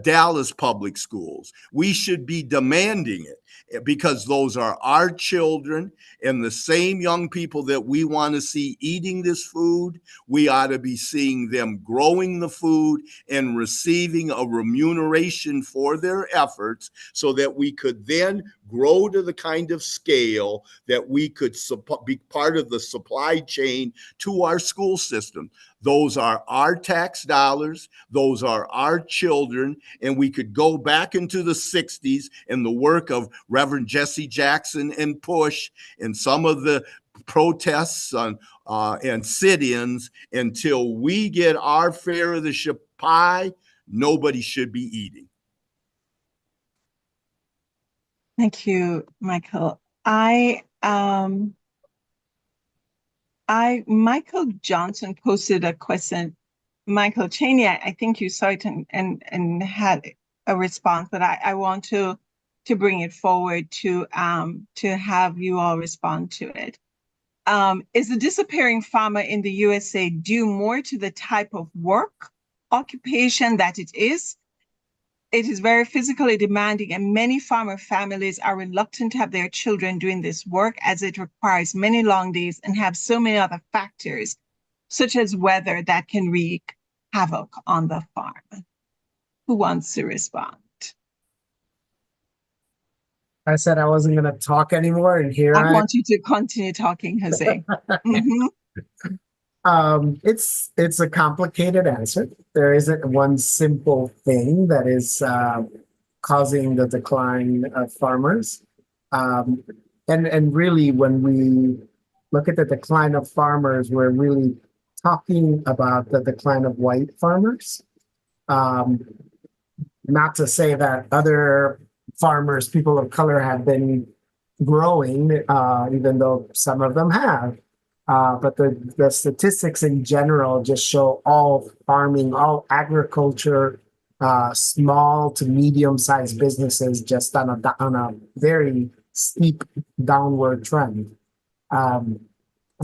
Dallas Public Schools. We should be demanding it, because those are our children, and the same young people that we want to see eating this food, we ought to be seeing them growing the food and receiving a remuneration for their efforts, so that we could then grow to the kind of scale that we could be part of the supply chain to our school system. Those are our tax dollars. Those are our children. And we could go back into the 60s and the work of Reverend Jesse Jackson and Push and some of the protests and sit-ins. Until we get our share of the pie, nobody should be eating. Thank you, Michael. Michael Johnson posted a question. Michael Chaney, I think you saw it and had a response, but I want to bring it forward to have you all respond to it. Is the disappearing farmer in the USA due more to the type of work, occupation that it is? It is very physically demanding, and many farmer families are reluctant to have their children doing this work, as it requires many long days and have so many other factors, such as weather, that can wreak havoc on the farm. Who wants to respond? I said I wasn't going to talk anymore, and here I want you to continue talking, Jose. Mm-hmm. It's a complicated answer. There isn't one simple thing that is causing the decline of farmers. And really, when we look at the decline of farmers, we're really talking about the decline of white farmers. Not to say that other farmers, people of color, have been growing, even though some of them have. But the statistics in general just show all farming, all agriculture, small to medium-sized businesses just on a very steep downward trend. And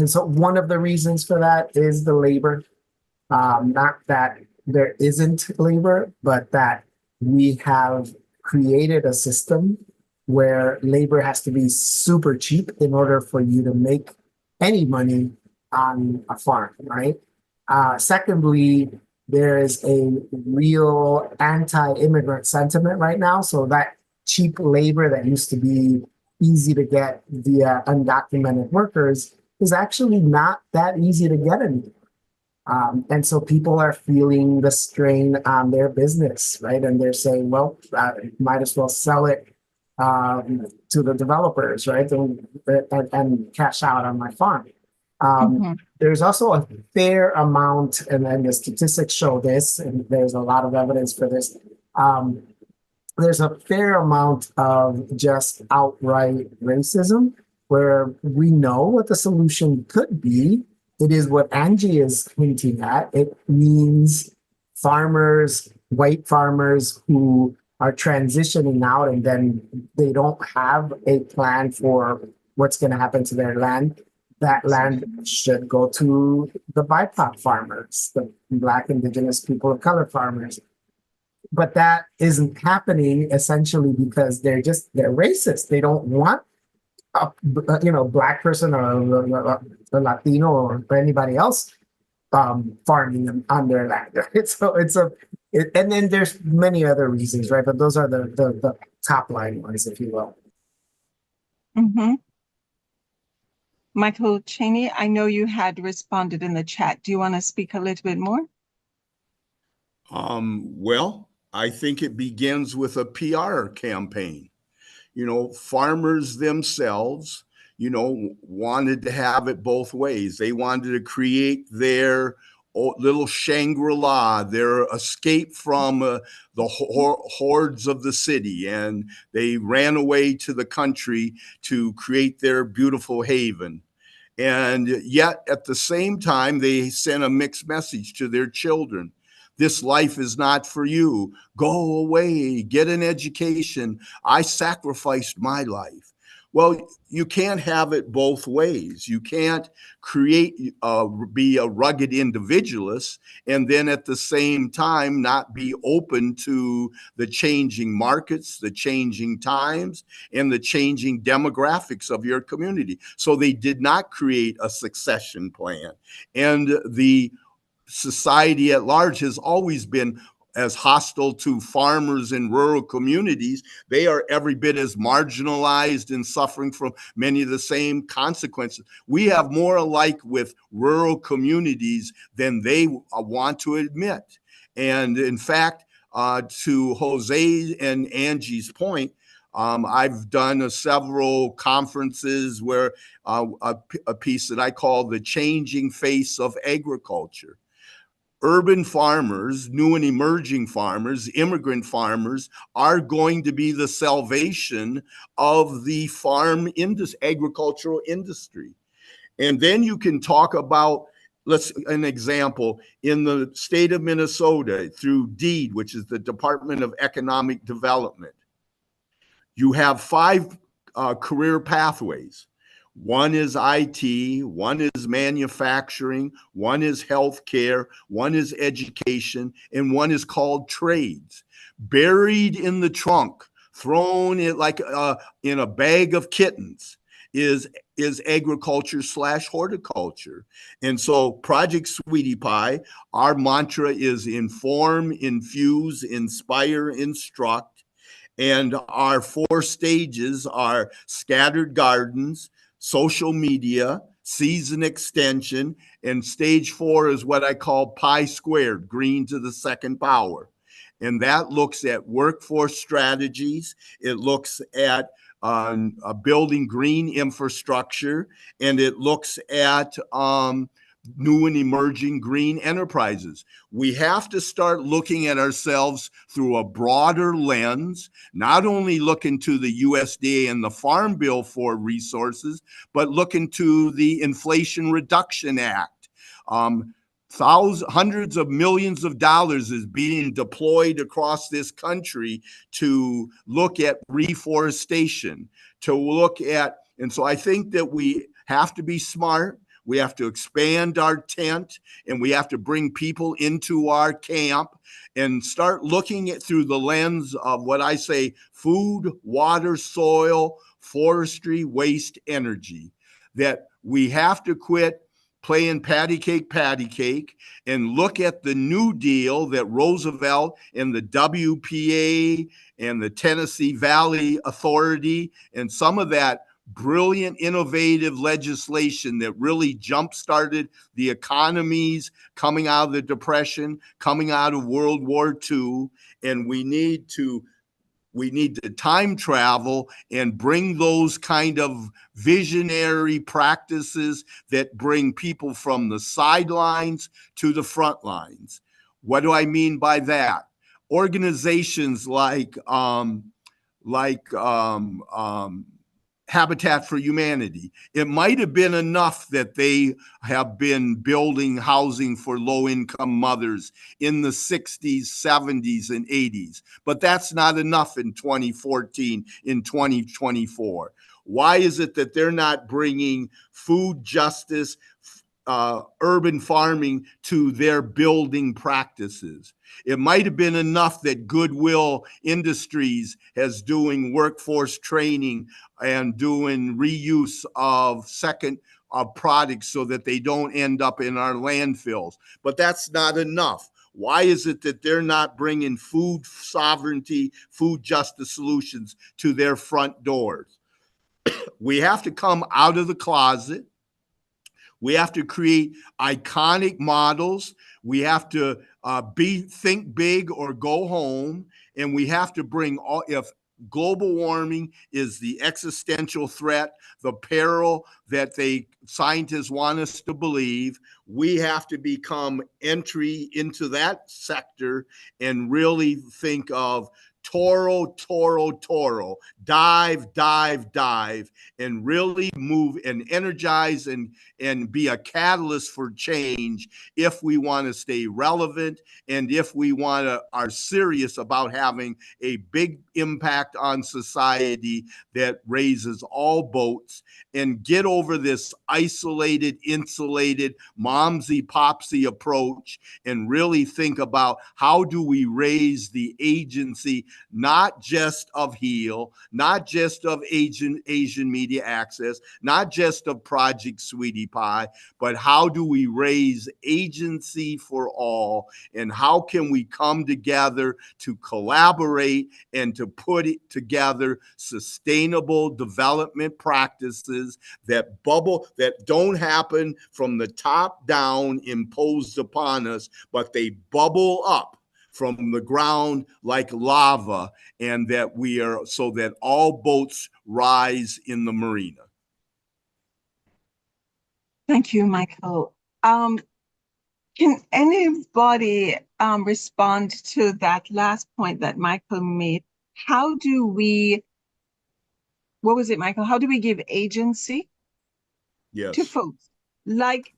so one of the reasons for that is the labor. Not that there isn't labor, but that we have created a system where labor has to be super cheap in order for you to make any money on a farm, right? Secondly, there is a real anti-immigrant sentiment right now. So that cheap labor that used to be easy to get via undocumented workers is actually not that easy to get anymore. And so people are feeling the strain on their business, right? And they're saying, well, might as well sell it to the developers, right? And cash out on my farm. There's also a fair amount, and then the statistics show this, and there's a lot of evidence for this. There's a fair amount of just outright racism where we know what the solution could be. It is what Angie is hinting at. It means farmers, white farmers who are transitioning out and then they don't have a plan for what's going to happen to their land. That land should go to the BIPOC farmers, the Black, Indigenous, people of color farmers. But that isn't happening essentially because they're racist. They don't want a Black person or a Latino or anybody else farming on their land. And then there's many other reasons, right? But those are the top line ones, if you will. Michael Chaney, I know you had responded in the chat. Do you want to speak a little bit more? Well, I think it begins with a PR campaign. Farmers themselves, wanted to have it both ways. They wanted to create their little Shangri-La, their escape from the hordes of the city, and they ran away to the country to create their beautiful haven. And yet, at the same time, they sent a mixed message to their children. This life is not for you. Go away, get an education. I sacrificed my life. Well, you can't have it both ways. You can't be a rugged individualist and then at the same time not be open to the changing markets, the changing times, and the changing demographics of your community. So they did not create a succession plan. And the society at large has always been as hostile to farmers in rural communities. They are every bit as marginalized and suffering from many of the same consequences. We have more alike with rural communities than they want to admit. And in fact, to Jose and Angie's point, I've done several conferences where a piece that I call The Changing Face of Agriculture. Urban farmers, new and emerging farmers, immigrant farmers are going to be the salvation of the agricultural industry. And then you can talk about, an example, in the state of Minnesota through DEED, which is the Department of Economic Development. You have 5 career pathways. One is IT, one is manufacturing, one is healthcare, one is education, and one is called trades. Buried in the trunk, thrown in like in a bag of kittens, is agriculture / horticulture. And so Project Sweetie Pie, our mantra is inform, infuse, inspire, instruct. And our 4 stages are scattered gardens, social media, season extension, and stage 4 is what I call pi squared, green to the second power. And that looks at workforce strategies. It looks at building green infrastructure, and it looks at new and emerging green enterprises. We have to start looking at ourselves through a broader lens, not only looking to the USDA and the Farm Bill for resources, but looking to the Inflation Reduction Act. Hundreds of millions of dollars is being deployed across this country to look at reforestation, and so I think that we have to be smart. We have to expand our tent, and we have to bring people into our camp and start looking at through the lens of what I say: food, water, soil, forestry, waste, energy. That we have to quit playing patty cake, and look at the New Deal that Roosevelt and the WPA and the Tennessee Valley Authority and some of that brilliant, innovative legislation that really jump-started the economies coming out of the Depression, coming out of World War II, and we need to time travel and bring those kind of visionary practices that bring people from the sidelines to the front lines. What do I mean by that? Organizations like Habitat for Humanity. It might have been enough that they have been building housing for low-income mothers in the 60s, 70s, and 80s, but that's not enough in 2014, in 2024. Why is it that they're not bringing food justice, urban farming to their building practices? It might have been enough that Goodwill Industries has doing workforce training and doing reuse of products so that they don't end up in our landfills. But that's not enough. Why is it that they're not bringing food sovereignty, food justice solutions to their front doors? We have to come out of the closet. We have to create iconic models. We have to think big or go home. And we have to bring if global warming is the existential threat, the peril that scientists want us to believe, we have to become entry into that sector and really think of Toro, dive, and really move and energize and be a catalyst for change if we want to stay relevant and if we are serious about having a big impact on society that raises all boats and get over this isolated, insulated, momsy-popsy approach and really think about how do we raise the agency not just of HEAL, not just of Asian Media Access, not just of Project Sweetie Pie, but how do we raise agency for all, and how can we come together to collaborate and to put it together sustainable development practices that don't happen from the top down imposed upon us, but they bubble up from the ground like lava, and so that all boats rise in the marina. Thank you, Michael. Can anybody respond to that last point that Michael made? What was it, Michael? How do we give agency to folks? Like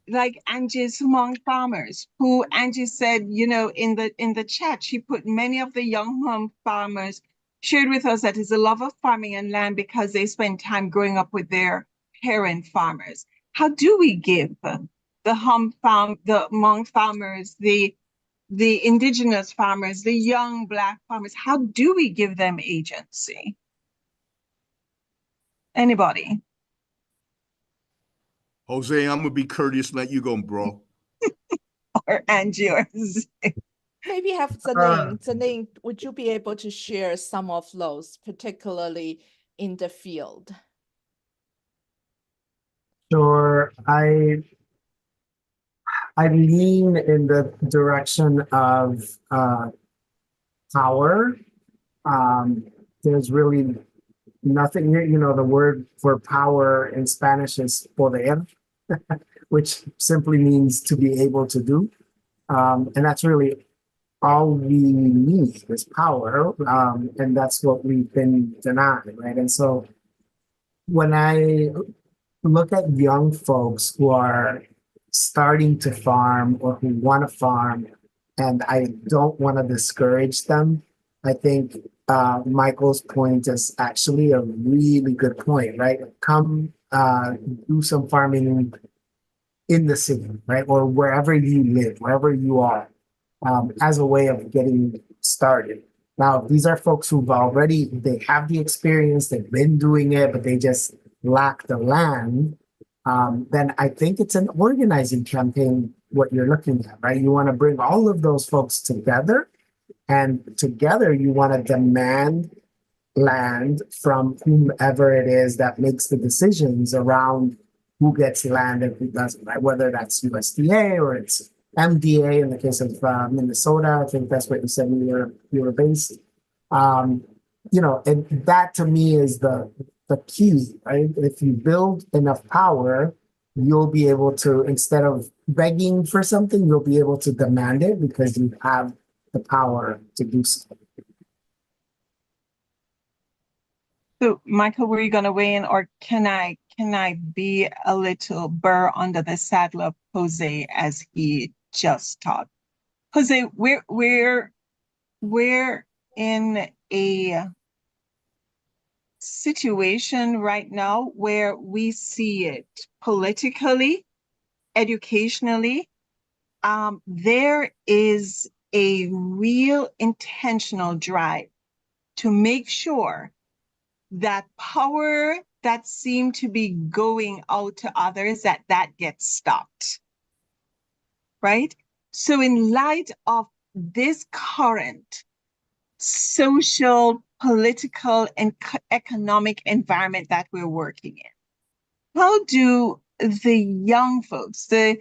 Ange Hwang farmers, who Angie said, in the chat, she put many of the young Hmong farmers shared with us that is a love of farming and land because they spend time growing up with their parent farmers. How do we give the Hmong farmers, the indigenous farmers, the young Black farmers, how do we give them agency? Anybody? Jose, I'm gonna be courteous, let you go, bro. Or Angie or Maybe have Zanine, would you be able to share some of those, particularly in the field? Sure. I lean in the direction of power. There's really nothing here. The word for power in Spanish is poder, which simply means to be able to do. And that's really all we need is power. And that's what we've been denied, right? And so when I look at young folks who are starting to farm or who want to farm, and I don't want to discourage them, I think Michael's point is actually a really good point, right? Come do some farming in the city, right? Or wherever you live, wherever you are, as a way of getting started. Now, these are folks they have the experience, they've been doing it, but they just lack the land. then I think it's an organizing campaign, what you're looking at, right? You want to bring all of those folks together, and together you want to demand land from whomever it is that makes the decisions around who gets land and who doesn't, right? Whether that's USDA or it's MDA in the case of Minnesota. I think that's what you said when you were based. And that to me is the key, right? If you build enough power, you'll be able to, instead of begging for something, you'll be able to demand it because you have the power to do so. So, Michael, were you going to weigh in, or can I be a little burr under the saddle of Jose as he just talked? Jose, we're in a situation right now where we see it politically, educationally. There is a real intentional drive to make sure that power that seemed to be going out to others, that gets stopped, right? So in light of this current social, political, and economic environment that we're working in, how do the young folks, the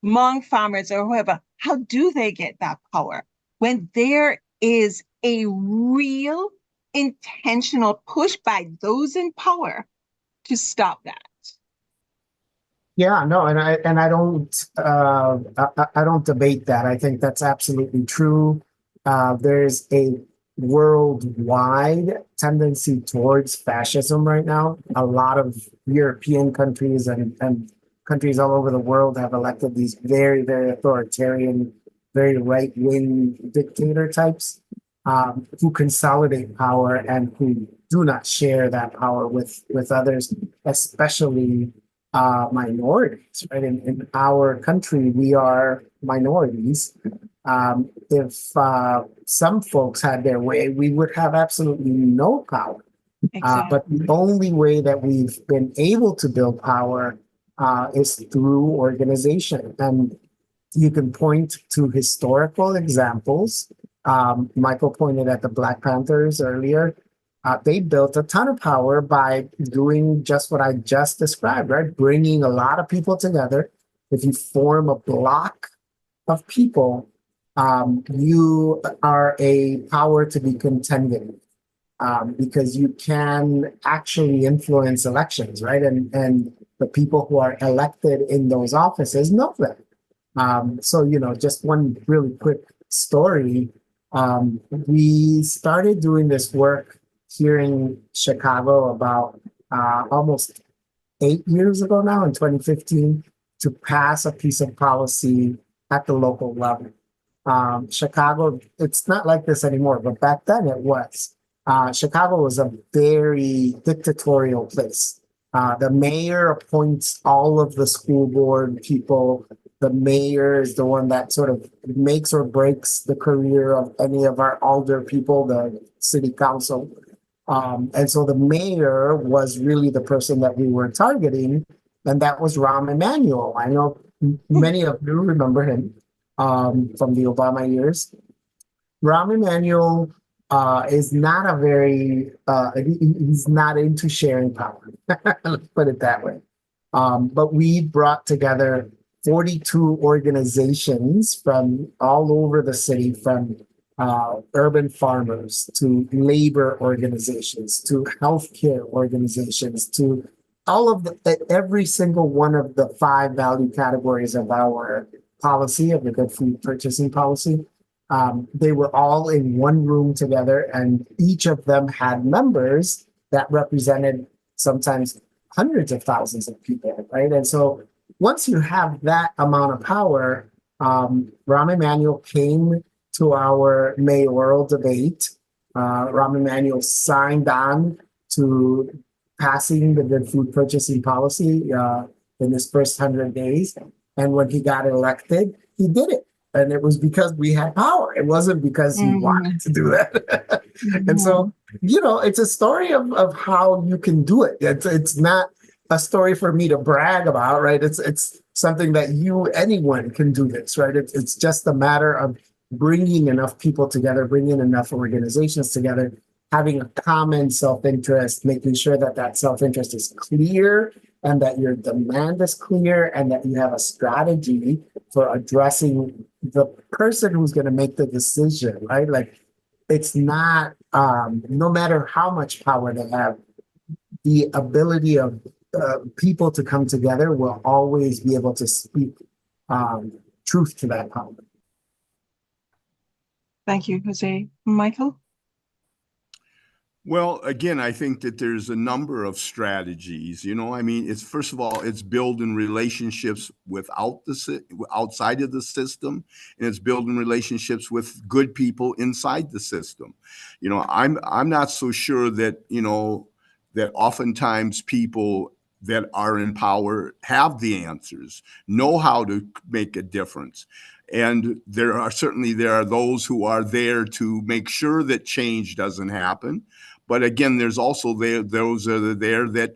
Hmong farmers or whoever, how do they get that power when there is a real intentional push by those in power to stop that? Yeah, no, and I don't debate that. I think that's absolutely true. There's a worldwide tendency towards fascism right now. A lot of European countries and countries all over the world have elected these very, very authoritarian, very right-wing dictator types who consolidate power and who do not share that power with others, especially minorities, right? In our country, we are minorities. If some folks had their way, we would have absolutely no power. Exactly. But the only way that we've been able to build power is through organization. And you can point to historical examples. Michael pointed at the Black Panthers earlier. They built a ton of power by doing just what I just described, right? Bringing a lot of people together. If you form a block of people, you are a power to be contended with, because you can actually influence elections, right? And the people who are elected in those offices know that. So, just one really quick story. We started doing this work here in Chicago about almost 8 years ago now, in 2015, to pass a piece of policy at the local level. Chicago, it's not like this anymore, but back then it was. Chicago was a very dictatorial place. The mayor appoints all of the school board people. The mayor is the one that sort of makes or breaks the career of any of our alder people, the city council. And so the mayor was really the person that we were targeting, and that was Rahm Emanuel. I know many of you remember him from the Obama years. Rahm Emanuel is not a very, he's not into sharing power. Let's put it that way. But we brought together 42 organizations from all over the city, from urban farmers to labor organizations to healthcare organizations to all of every single one of the 5 value categories of our policy, of the good food purchasing policy. They were all in one room together, and each of them had members that represented sometimes hundreds of thousands of people, right? And so once you have that amount of power, Rahm Emanuel came to our mayoral debate. Rahm Emanuel signed on to passing the good food purchasing policy in his first 100 days. And when he got elected, he did it. And it was because we had power. It wasn't because he wanted to do that. And so, it's a story of how you can do it. It's not a story for me to brag about, right? It's something that anyone can do this, right? It's just a matter of bringing enough people together, bringing enough organizations together, having a common self-interest, making sure that that self-interest is clear and that your demand is clear and that you have a strategy for addressing the person who's going to make the decision, right? Like, it's not, no matter how much power they have, the ability of people to come together will always be able to speak truth to that power. Thank you, Jose. Michael? Well, again, I think that there's a number of strategies. You know, I mean, it's first of all, it's building relationships outside of the system, and it's building relationships with good people inside the system. You know, I'm not so sure that, you know, that oftentimes people that are in power have the answers, know how to make a difference. And there are those who are there to make sure that change doesn't happen. But again, there's also those that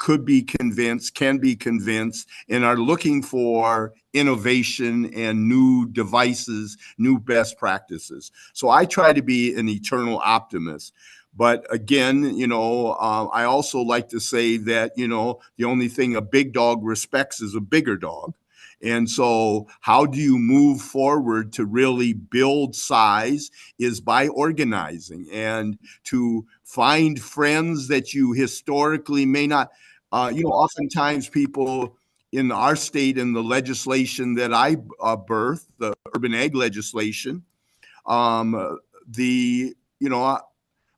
can be convinced, and are looking for innovation and new devices, new best practices. So I try to be an eternal optimist. But again, you know, I also like to say that, you know, the only thing a big dog respects is a bigger dog. And so how do you move forward to really build size is by organizing and to find friends that you historically may not, you know, oftentimes people in our state, in the legislation that I birthed, the urban ag legislation, you know,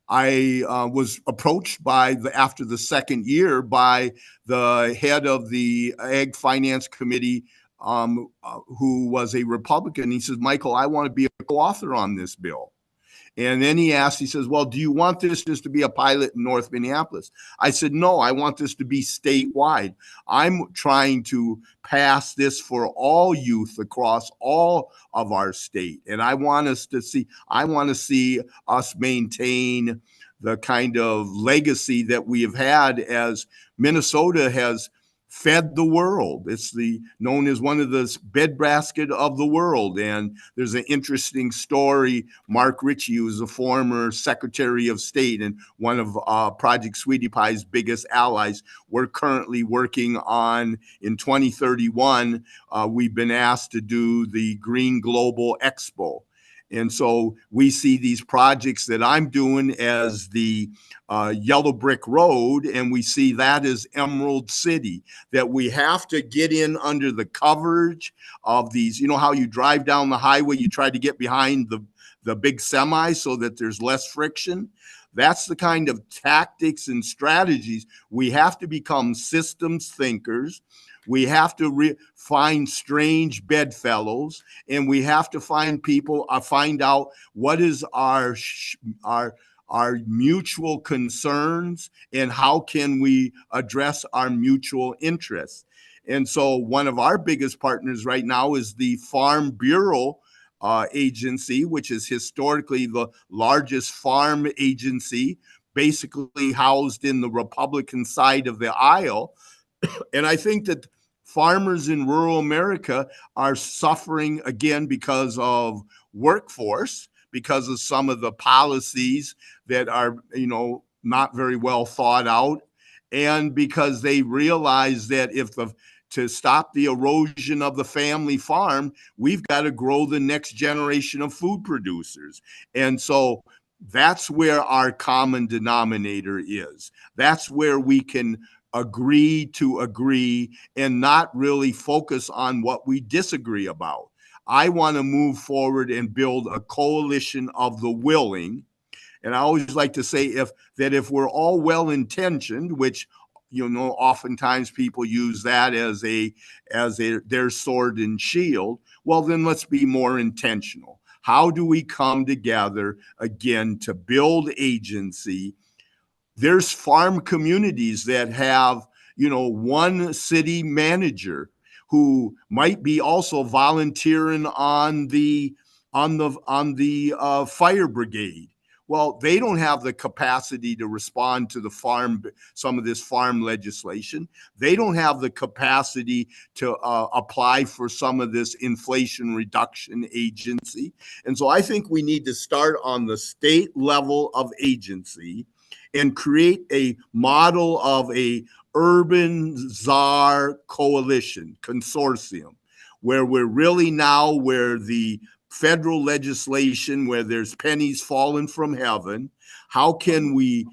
I was approached after the second year by the head of the Ag Finance Committee, who was a Republican. He says, Michael, I want to be a co-author on this bill. And then he says, well, do you want this just to be a pilot in North Minneapolis? I said, no, I want this to be statewide. I'm trying to pass this for all youth across all of our state. And I want to see us maintain the kind of legacy that we have had, as Minnesota has fed the world. It's known as one of the breadbasket of the world. And there's an interesting story. Mark Ritchie, who's a former Secretary of State and one of Project Sweetie Pie's biggest allies, we're currently working on, in 2031, we've been asked to do the Green Global Expo. And so we see these projects that I'm doing as the Yellow Brick Road, and we see that as Emerald City, that we have to get in under the coverage of these. You know how you drive down the highway, you try to get behind the big semi so that there's less friction? That's the kind of tactics and strategies. We have to become systems thinkers. We have to find strange bedfellows, and we have to find out what is our mutual concerns and how can we address our mutual interests. And so one of our biggest partners right now is the Farm Bureau agency, which is historically the largest farm agency, basically housed in the Republican side of the aisle. And I think that farmers in rural America are suffering again because of workforce, because of some of the policies that are, you know, not very well thought out, and because they realize that to stop the erosion of the family farm, we've got to grow the next generation of food producers. And so that's where our common denominator is. That's where we can agree to agree and not really focus on what we disagree about. I want to move forward and build a coalition of the willing. And I always like to say if we're all well-intentioned, which, you know, oftentimes people use that as their sword and shield, well, then let's be more intentional. How do we come together again to build agency? There's farm communities that have, you know, one city manager who might be also volunteering on the fire brigade. Well, they don't have the capacity to respond to some of this farm legislation. They don't have the capacity to apply for some of this Inflation Reduction Agency. And so I think we need to start on the state level of agency and create a model of a urban czar coalition consortium where we're really now where the federal legislation, where there's pennies falling from heaven, how can we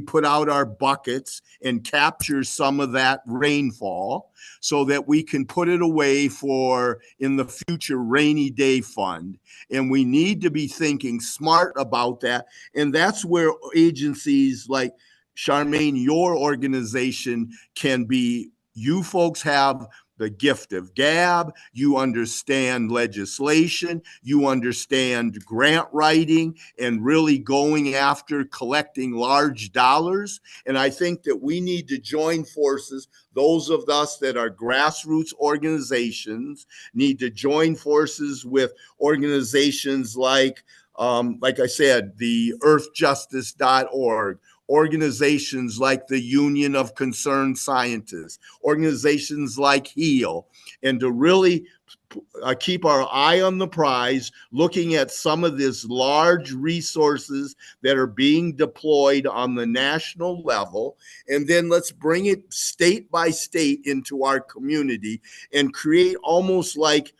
put out our buckets and capture some of that rainfall so that we can put it away for in the future rainy day fund? And we need to be thinking smart about that. And that's where agencies like Charmaine, your organization can be, you folks have the gift of gab, you understand legislation, you understand grant writing and really going after collecting large dollars. And I think that we need to join forces. Those of us that are grassroots organizations need to join forces with organizations like I said, the earthjustice.org, organizations like the Union of Concerned Scientists, organizations like HEAL, and to really keep our eye on the prize, looking at some of these large resources that are being deployed on the national level. And then let's bring it state by state into our community and create almost like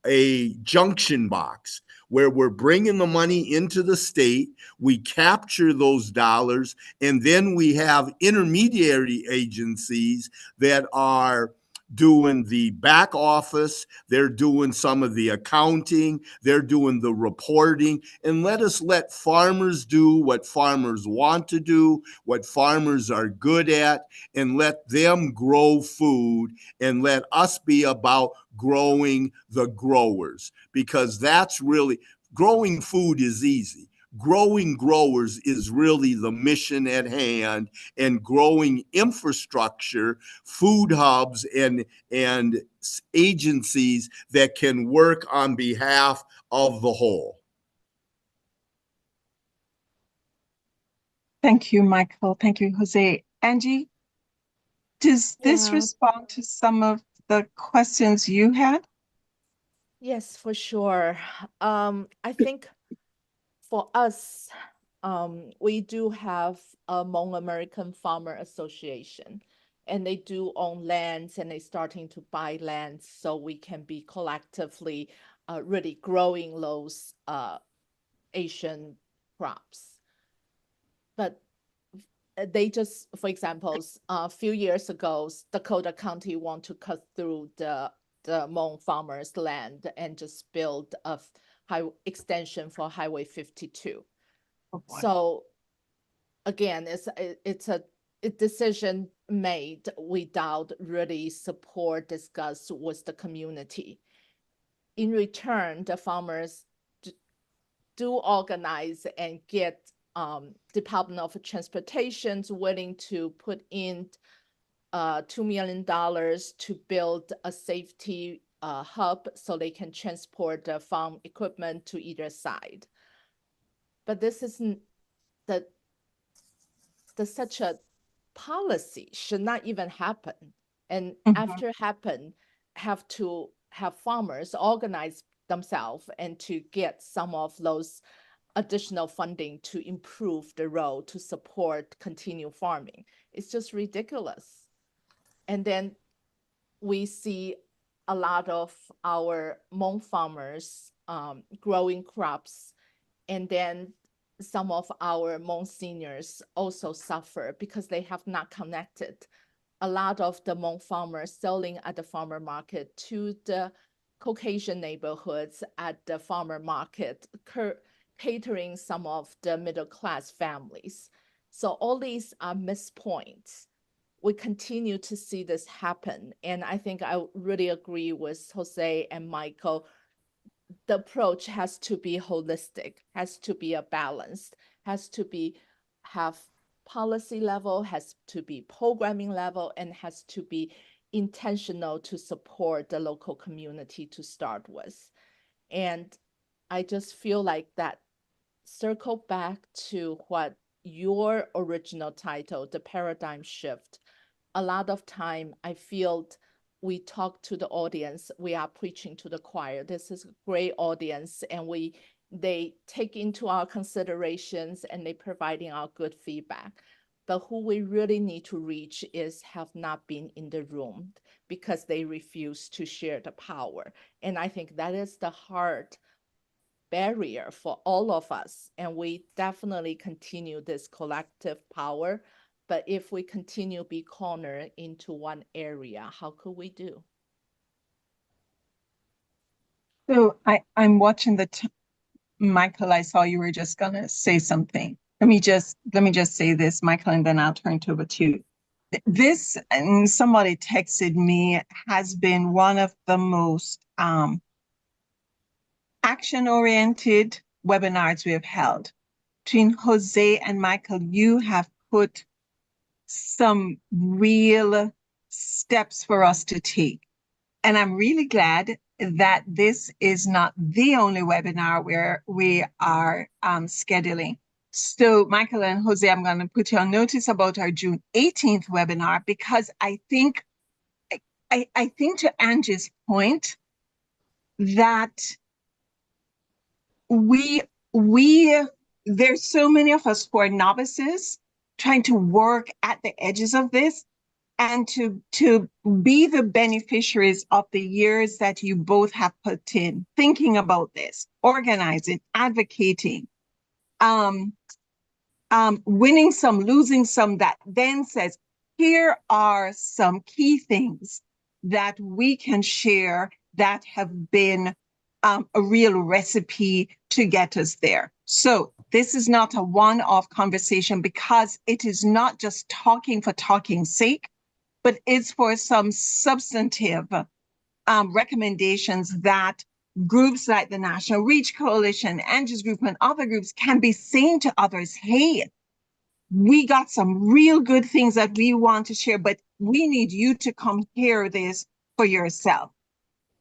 a junction box where we're bringing the money into the state, we capture those dollars, and then we have intermediary agencies that are doing the back office, they're doing some of the accounting, they're doing the reporting, and let farmers do what farmers want to do, what farmers are good at, and let them grow food, and let us be about growing the growers, because that's really, growing food is easy. Growing growers is really the mission at hand, and growing infrastructure, food hubs, and agencies that can work on behalf of the whole. Thank you, Michael. Thank you, Jose. Angie, does this respond to some of the questions you had? Yes, for sure. I think for us, we do have a Hmong American Farmer Association, and they do own lands, and they're starting to buy lands so we can be collectively really growing those Asian crops. But they just, for example, a few years ago, Dakota County want to cut through the Hmong farmers' land and just build a high extension for Highway 52. Oh, boy. So again, it's a decision made without really support discussed with the community. In return, the farmers do organize and get Department of Transportation willing to put in $2 million to build a safety hub so they can transport the farm equipment to either side. But this isn't such a policy should not even happen. And after happen, have to have farmers organize themselves and to get some of those additional funding to improve the road to support continued farming. It's just ridiculous. And then we see a lot of our Hmong farmers growing crops, and then some of our Hmong seniors also suffer because they have not connected. A lot of the Hmong farmers selling at the farmer market to the Caucasian neighborhoods at the farmer market, catering some of the middle-class families. So all these are missed points. We continue to see this happen. And I think I really agree with Jose and Michael. The approach has to be holistic, has to be a balance, has to have policy level, has to be programming level, and has to be intentional to support the local community to start with. And I just feel like that circle back to what your original title, the paradigm shift. A lot of time I feel we talk to the audience, we are preaching to the choir. This is a great audience, and they take into our considerations and they providing our good feedback. But who we really need to reach is have not been in the room because they refuse to share the power. And I think that is the hard barrier for all of us. And we definitely continue this collective power. But if we continue be cornered into one area, how could we do? So I'm watching Michael, I saw you were just gonna say something. Let me just say this, Michael, and then I'll turn it over to you. This, and somebody texted me, has been one of the most action-oriented webinars we have held. Between Jose and Michael, you have put some real steps for us to take. And I'm really glad that this is not the only webinar where we are scheduling. So Michael and Jose, I'm going to put you on notice about our June 18th webinar, because I think to Ange's point that there's so many of us who are novices trying to work at the edges of this, and to be the beneficiaries of the years that you both have put in, thinking about this, organizing, advocating, winning some, losing some, that then says, here are some key things that we can share that have been a real recipe to get us there. So this is not a one-off conversation, because it is not just talking for talking's sake, but it's for some substantive recommendations that groups like the National Reach Coalition, Ange's group, and other groups can be saying to others, hey, we got some real good things that we want to share, but we need you to come hear this for yourself.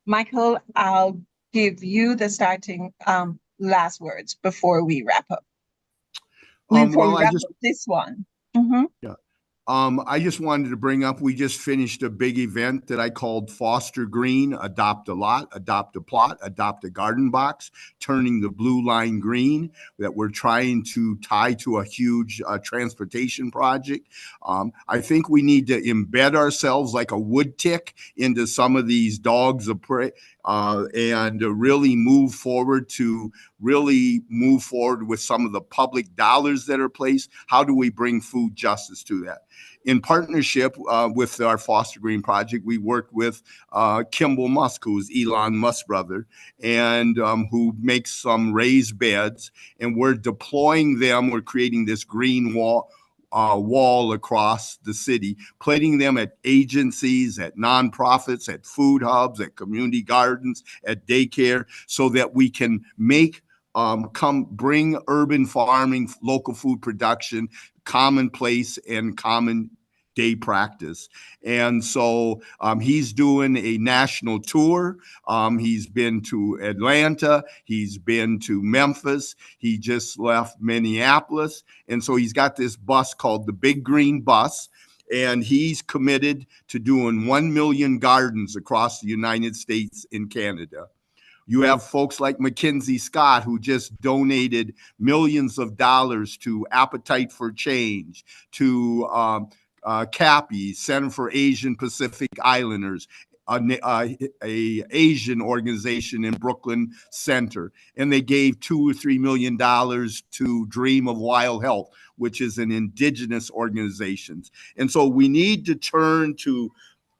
Michael, I'll give you the starting last words before we wrap up. Before we wrap up this one. Mm-hmm. Yeah. I just wanted to bring up, we just finished a big event that I called Foster Green, Adopt a Lot, Adopt a Plot, Adopt a Garden Box, Turning the Blue Line Green, that we're trying to tie to a huge transportation project. I think we need to embed ourselves like a wood tick into some of these dogs of prey, and really move forward with some of the public dollars that are placed. How do we bring food justice to that? In partnership with our Foster Green Project, we worked with Kimball Musk, who's Elon Musk's brother, and who makes some raised beds, and we're deploying them. We're creating this green wall across the city, planting them at agencies, at nonprofits, at food hubs, at community gardens, at daycare, so that we can bring urban farming, local food production, commonplace and common day practice. And so he's doing a national tour. He's been to Atlanta. He's been to Memphis. He just left Minneapolis. And so he's got this bus called the Big Green Bus. And he's committed to doing 1 million gardens across the United States and Canada. You have folks like Mackenzie Scott, who just donated millions of dollars to Appetite for Change, to CAPI, Center for Asian Pacific Islanders, a Asian organization in Brooklyn Center. And they gave $2 or $3 million to Dream of Wild Health, which is an indigenous organization. And so we need to turn to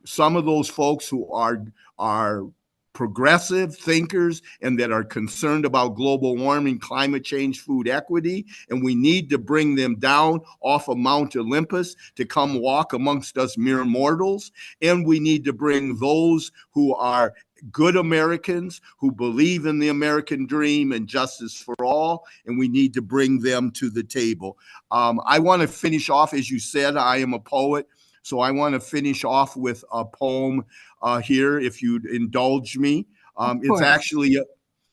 some of those folks who are progressive thinkers and that are concerned about global warming, climate change, food equity. And we need to bring them down off of Mount Olympus to come walk amongst us mere mortals. And we need to bring those who are good Americans, who believe in the American dream and justice for all, and we need to bring them to the table. I want to finish off, as you said, I am a poet. So I want to finish off with a poem here, if you'd indulge me. It's actually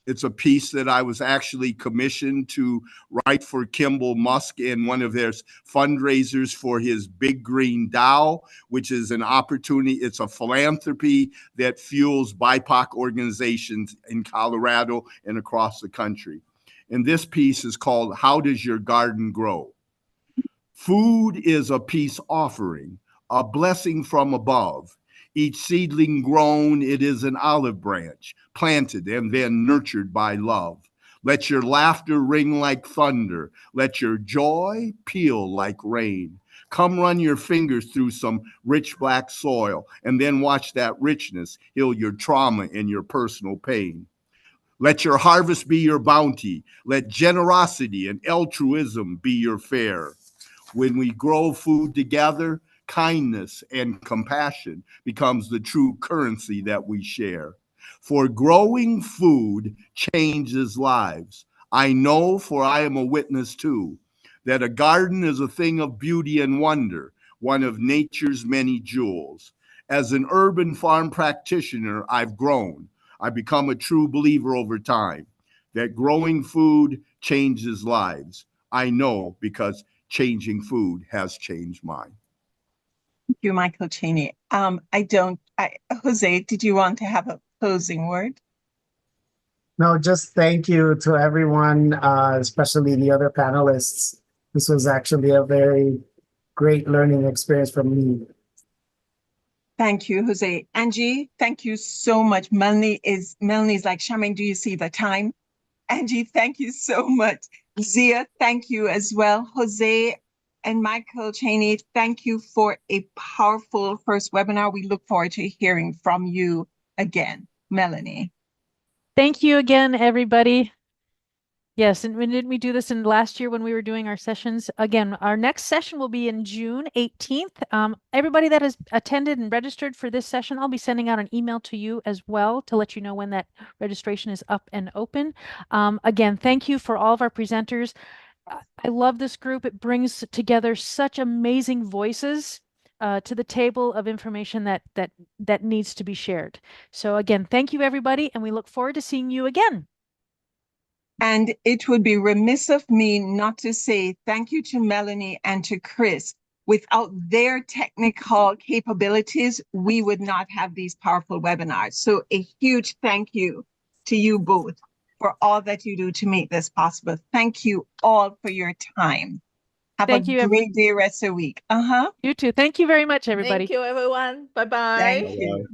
It's a piece that I was actually commissioned to write for Kimball Musk in one of their fundraisers for his Big Green Dow, which is an opportunity. It's a philanthropy that fuels BIPOC organizations in Colorado and across the country. And this piece is called How Does Your Garden Grow? Food is a peace offering, a blessing from above. Each seedling grown, it is an olive branch, planted and then nurtured by love. Let your laughter ring like thunder. Let your joy peel like rain. Come run your fingers through some rich black soil and then watch that richness heal your trauma and your personal pain. Let your harvest be your bounty. Let generosity and altruism be your fare. When we grow food together, kindness and compassion becomes the true currency that we share. For growing food changes lives. I know, for I am a witness too, that a garden is a thing of beauty and wonder, one of nature's many jewels. As an urban farm practitioner, I've grown. I've become a true believer over time that growing food changes lives. I know because changing food has changed mine. Thank you, Michael Chaney. Jose, did you want to have a closing word? No, just thank you to everyone, especially the other panelists. This was actually a very great learning experience for me. Thank you, Jose. Angie, thank you so much. Melanie's like, Charmaine, do you see the time? Angie, thank you so much. Zia, thank you as well. Jose and Michael Chaney, thank you for a powerful first webinar. We look forward to hearing from you again. Melanie. Thank you again, everybody. Yes, and didn't we do this in last year when we were doing our sessions? Again, our next session will be in June 18th. Everybody that has attended and registered for this session, I'll be sending out an email to you as well to let you know when that registration is up and open. Again, thank you for all of our presenters. I love this group. It brings together such amazing voices to the table of information that needs to be shared. So again, thank you, everybody, and we look forward to seeing you again. And it would be remiss of me not to say thank you to Melanie and to Chris. Without their technical capabilities, we would not have these powerful webinars. So a huge thank you to you both for all that you do to make this possible. Thank you all for your time. Have a great day, rest of the week. You too. Thank you very much, everybody. Thank you, everyone. Bye-bye. Thank you.